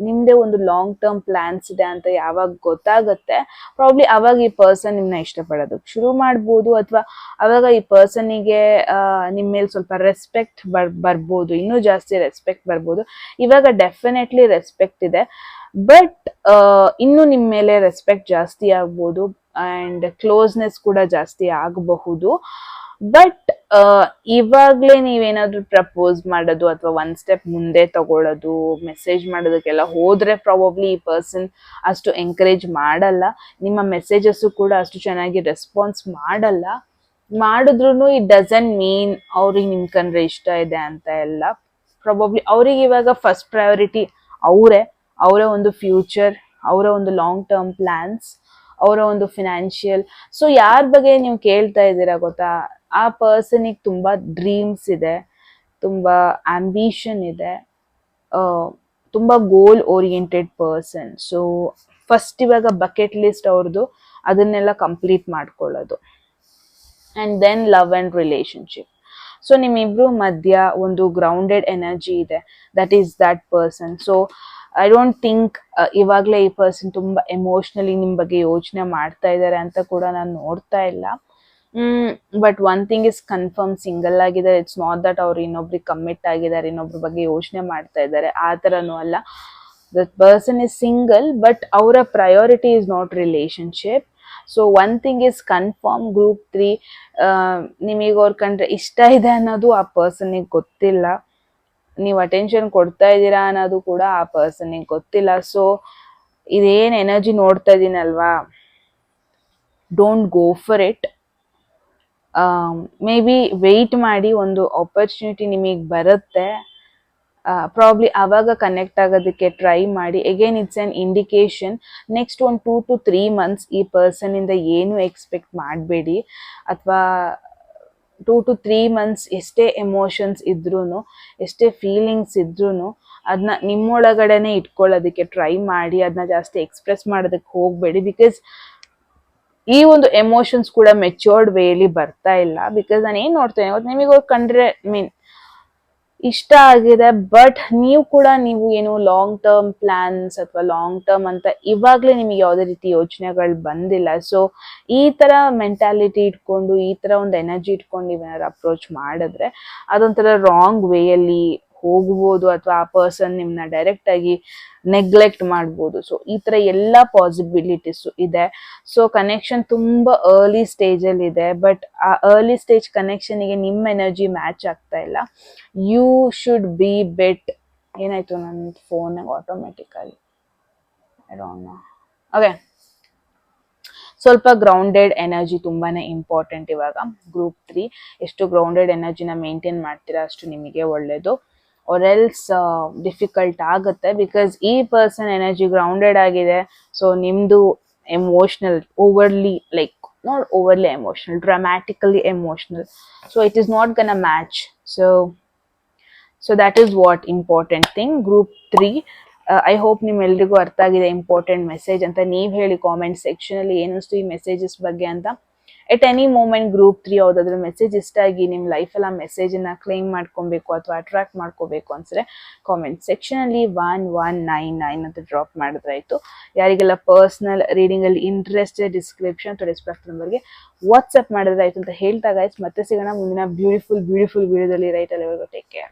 ನಿಮ್ದೇ ಒಂದು ಲಾಂಗ್ ಟರ್ಮ್ ಪ್ಲಾನ್ಸ್ ಇದೆ ಅಂತ ಯಾವಾಗ ಗೊತ್ತಾಗುತ್ತೆ, ಪ್ರಾಬ್ಲಿ ಅವಾಗ ಈ ಪರ್ಸನ್ ನಿಮ್ನ ಇಷ್ಟಪಡೋದಕ್ಕೆ ಶುರು ಮಾಡ್ಬೋದು. ಅಥವಾ ಅವಾಗ ಈ ಪರ್ಸನಿಗೆ ನಿಮ್ಮ ಮೇಲೆ ಸ್ವಲ್ಪ ರೆಸ್ಪೆಕ್ಟ್ ಬರ್ಬೋದು, ಇನ್ನೂ ಜಾಸ್ತಿ ರೆಸ್ಪೆಕ್ಟ್ ಬರ್ಬೋದು. ಇವಾಗ ಡೆಫಿನೆಟ್ಲಿ ರೆಸ್ಪೆಕ್ಟ್ ಇದೆ, ಬಟ್ ಇನ್ನು ನಿಮ್ಮ ಮೇಲೆ ರೆಸ್ಪೆಕ್ಟ್ ಜಾಸ್ತಿ ಆಗ್ಬೋದು ಅಂಡ್ ಕ್ಲೋಸ್ನೆಸ್ ಕೂಡ ಜಾಸ್ತಿ ಆಗಬಹುದು. ಬಟ್ ಇವಾಗ್ಲೇ ನೀವೇನಾದ್ರೂ ಪ್ರಪೋಸ್ ಮಾಡೋದು ಅಥವಾ ಒಂದ್ ಸ್ಟೆಪ್ ಮುಂದೆ ತಗೊಳ್ಳೋದು, ಮೆಸೇಜ್ ಮಾಡೋದಕ್ಕೆಲ್ಲ ಹೋದ್ರೆ ಪ್ರಾಬಬ್ಲಿ ಈ ಪರ್ಸನ್ ಅಷ್ಟು ಎಂಕರೇಜ್ ಮಾಡಲ್ಲ. ನಿಮ್ಮ ಮೆಸೇಜಸ್ ಕೂಡ ಅಷ್ಟು ಚೆನ್ನಾಗಿ ರೆಸ್ಪಾನ್ಸ್ ಮಾಡಲ್ಲ. ಮಾಡಿದ್ರು ಇಟ್ ಡಸಂಟ್ ಮೀನ್ ಅವ್ರಿಗೆ ನಿಮ್ ಕಂಡ್ರೆ ಇಷ್ಟ ಇದೆ ಅಂತ ಎಲ್ಲ. ಪ್ರಾಬಬ್ಲಿ ಅವ್ರಿಗೆ ಇವಾಗ ಫಸ್ಟ್ ಪ್ರಯಾರಿಟಿ ಅವರ ಒಂದು ಫ್ಯೂಚರ್, ಅವರ ಒಂದು ಲಾಂಗ್ ಟರ್ಮ್ ಪ್ಲಾನ್ಸ್, ಅವರ ಒಂದು ಫಿನಾನ್ಷಿಯಲ್. ಸೊ ಯಾರ ಬಗ್ಗೆ ನೀವು ಕೇಳ್ತಾ ಇದ್ದೀರಾ ಗೊತ್ತಾ, ಆ ಪರ್ಸನಿಗೆ ತುಂಬಾ ಡ್ರೀಮ್ಸ್ ಇದೆ, ತುಂಬಾ ಆಂಬಿಷನ್ ಇದೆ, ತುಂಬಾ goal oriented person. So first ಇವಾಗ ಬಕೆಟ್ ಲಿಸ್ಟ್ ಅವ್ರದ್ದು ಅದನ್ನೆಲ್ಲ ಕಂಪ್ಲೀಟ್ ಮಾಡ್ಕೊಳ್ಳೋದು. And then love and relationship. So ನಿಮ್ಮಿಬ್ರು ಮಧ್ಯ ಒಂದು ಗ್ರೌಂಡೆಡ್ ಎನರ್ಜಿ ಇದೆ, that is that person. So I don't think ಇವಾಗಲೇ ಈ ಪರ್ಸನ್ ತುಂಬಾ ಎಮೋಷ್ನಲಿ ನಿಮ್ ಬಗ್ಗೆ ಯೋಚನೆ ಮಾಡ್ತಾ ಇದ್ದಾರೆ ಅಂತ ಕೂಡ ನಾನು ನೋಡ್ತಾ ಇಲ್ಲ. But one thing is confirm, single ಆಗಿದ್ದಾರೆ. ಇಟ್ಸ್ ನಾಟ್ ದಟ್ ಅವ್ರು ಇನ್ನೊಬ್ರಿಗೆ ಕಮಿಟ್ ಆಗಿದ್ದಾರೆ, ಇನ್ನೊಬ್ರ ಬಗ್ಗೆ ಯೋಚನೆ ಮಾಡ್ತಾ ಇದ್ದಾರೆ, ಆ ಥರನೂ ಅಲ್ಲ. That person is single but ಅವರ priority is not relationship. So one thing is confirm, group 3 ನಿಮಗೆ ಅವ್ರ ಕಂಡ್ರೆ ಇಷ್ಟ ಇದೆ ಅನ್ನೋದು ಆ ಪರ್ಸನ್ಗೆ ಗೊತ್ತಿಲ್ಲ, ನೀವು ಅಟೆನ್ಷನ್ ಕೊಡ್ತಾ ಇದ್ದೀರಾ ಅನ್ನೋದು ಕೂಡ ಆ ಪರ್ಸನ್ಗೆ ಗೊತ್ತಿಲ್ಲ. ಸೊ ಇದೇನು ಎನರ್ಜಿ ನೋಡ್ತಾ ಇದ್ದೀನಲ್ವಾ, don't go for it. Maybe wait ಮಾಡಿ, ಒಂದು ಆಪರ್ಚುನಿಟಿ ನಿಮಗೆ ಬರುತ್ತೆ, ಪ್ರಾಬ್ಲಿ ಆವಾಗ ಕನೆಕ್ಟ್ ಆಗೋದಕ್ಕೆ ಟ್ರೈ ಮಾಡಿ. Again it's on indication. Next ಒಂದು 2 to 3 months ಈ ಪರ್ಸನಿಂದ ಏನು ಎಕ್ಸ್ಪೆಕ್ಟ್ ಮಾಡಬೇಡಿ, ಅಥವಾ 2 to 3 months ಎಷ್ಟೇ ಎಮೋಷನ್ಸ್ ಇದ್ರೂ, ಎಷ್ಟೇ ಫೀಲಿಂಗ್ಸ್ ಇದ್ರೂ ಅದನ್ನ ನಿಮ್ಮೊಳಗಡೆನೆ ಇಟ್ಕೊಳ್ಳೋದಕ್ಕೆ ಟ್ರೈ ಮಾಡಿ, ಅದನ್ನ ಜಾಸ್ತಿ ಎಕ್ಸ್ಪ್ರೆಸ್ ಮಾಡೋದಕ್ಕೆ ಹೋಗಬೇಡಿ. ಬಿಕಾಸ್ ಈ ಒಂದು ಎಮೋಷನ್ಸ್ ಕೂಡ ಮೆಚ್ಯೂರ್ಡ್ ವೇಲಿ ಬರ್ತಾ ಇಲ್ಲ. ಬಿಕಾಸ್ ನಾನು ಏನು ನೋಡ್ತೇನೆ, ನಿಮಗೆ ಅವ್ರು ಕಂಡ್ರೆ ಇಷ್ಟ ಆಗಿದೆ, ಬಟ್ ನೀವು ಏನು ಲಾಂಗ್ ಟರ್ಮ್ ಪ್ಲಾನ್ಸ್ ಅಥವಾ ಲಾಂಗ್ ಟರ್ಮ್ ಅಂತ ಇವಾಗಲೇ ನಿಮಗೆ ಯಾವುದೇ ರೀತಿ ಯೋಚನೆಗಳು ಬಂದಿಲ್ಲ. ಸೊ ಈ ಥರ ಮೆಂಟಾಲಿಟಿ ಇಟ್ಕೊಂಡು, ಈ ಥರ ಒಂದು ಎನರ್ಜಿ ಇಟ್ಕೊಂಡು ನೀವೇನಾದ್ರು ಅಪ್ರೋಚ್ ಮಾಡಿದ್ರೆ ಅದೊಂಥರ ರಾಂಗ್ ವೇಯಲ್ಲಿ ಹೋಗ್ಬೋದು, ಅಥವಾ ಆ ಪರ್ಸನ್ ನಿಮ್ಮನ್ನ ಡೈರೆಕ್ಟಾಗಿ ನೆಗ್ಲೆಕ್ಟ್ ಮಾಡ್ಬೋದು. ಸೊ ಈ ಥರ ಎಲ್ಲ ಪಾಸಿಬಿಲಿಟೀಸು ಇದೆ. ಸೊ ಕನೆಕ್ಷನ್ ತುಂಬ ಅರ್ಲಿ ಸ್ಟೇಜಲ್ಲಿ ಇದೆ, ಬಟ್ ಆ ಅರ್ಲಿ ಸ್ಟೇಜ್ ಕನೆಕ್ಷನಿಗೆ ನಿಮ್ಮ ಎನರ್ಜಿ ಮ್ಯಾಚ್ ಆಗ್ತಾ ಇಲ್ಲ. You should be bet. ಏನಾಯ್ತು ನನ್ನ ಫೋನಾಗ automatically, I don't know. Okay, ಸ್ವಲ್ಪ ಗ್ರೌಂಡೆಡ್ ಎನರ್ಜಿ ತುಂಬಾನೇ ಇಂಪಾರ್ಟೆಂಟ್ ಇವಾಗ. ಗ್ರೂಪ್ 3 ಎಷ್ಟು ಗ್ರೌಂಡೆಡ್ ಎನರ್ಜಿನ ಮೇಂಟೈನ್ ಮಾಡ್ತೀರಾ ಅಷ್ಟು ನಿಮಗೆ ಒಳ್ಳೇದು, ಆರ್ ಎಲ್ಸ್ ಡಿಫಿಕಲ್ಟ್ ಆಗುತ್ತೆ. ಬಿಕಾಸ್ ಈ ಪರ್ಸನ್ ಎನರ್ಜಿ ಗ್ರೌಂಡೆಡ್ ಆಗಿದೆ. ಸೊ ನಿಮ್ದು emotional, overly, like not overly emotional, dramatically emotional. So it is not gonna a match. So that is what important thing. Group 3, I hope ನಿಮ್ಮೆಲ್ರಿಗೂ ಅರ್ಥ ಆಗಿದೆ important message ಅಂತ. ನೀವು ಹೇಳಿ ಕಾಮೆಂಟ್ ಸೆಕ್ಷನಲ್ಲಿ ಏನಿಸ್ತು ಈ ಮೆಸೇಜಸ್ ಬಗ್ಗೆ ಅಂತ. ಎಟ್ ಎನಿ ಮೂಮೆಂಟ್ ಗ್ರೂಪ್ 3 ಯಾವುದಾದ್ರೂ ಮೆಸೇಜ್ ಇಷ್ಟ ಆಗಿ ನಿಮ್ಮ ಲೈಫಲ್ಲಿ ಆ ಮೆಸೇಜನ್ನು ಕ್ಲೈಮ್ ಮಾಡ್ಕೊಬೇಕು ಅಥವಾ ಅಟ್ರಾಕ್ಟ್ ಮಾಡ್ಕೋಬೇಕು ಅನ್ಸಿದ್ರೆ ಕಾಮೆಂಟ್ ಸೆಕ್ಷನಲ್ಲಿ 1199 ಅಂತ ಡ್ರಾಪ್ ಮಾಡಿದ್ರಾಯ್ತು. ಯಾರಿಗೆಲ್ಲ ಪರ್ಸ್ನಲ್ ರೀಡಿಂಗಲ್ಲಿ ಇಂಟ್ರೆಸ್ಟೆಡ್, ಡಿಸ್ಕ್ರಿಪ್ಷನ್ ಅಥವಾ ಡಿಸ್ಕ್ರಿಪ್ಷನ್ ನಂಬರ್ಗೆ ವಾಟ್ಸಪ್ ಮಾಡಿದ್ರಾಯ್ತು ಅಂತ ಹೇಳ್ತಾ ಗೈಸ್, ಮತ್ತೆ ಸಿಗೋಣ ಮುಂದಿನ ಬ್ಯೂಟಿಫುಲ್ ವಿಡಿಯೋದಲ್ಲಿ. ರೈಟ್, ಅಲ್ಲಿವರೆಗೂ ಟೇಕ್ ಕೇರ್.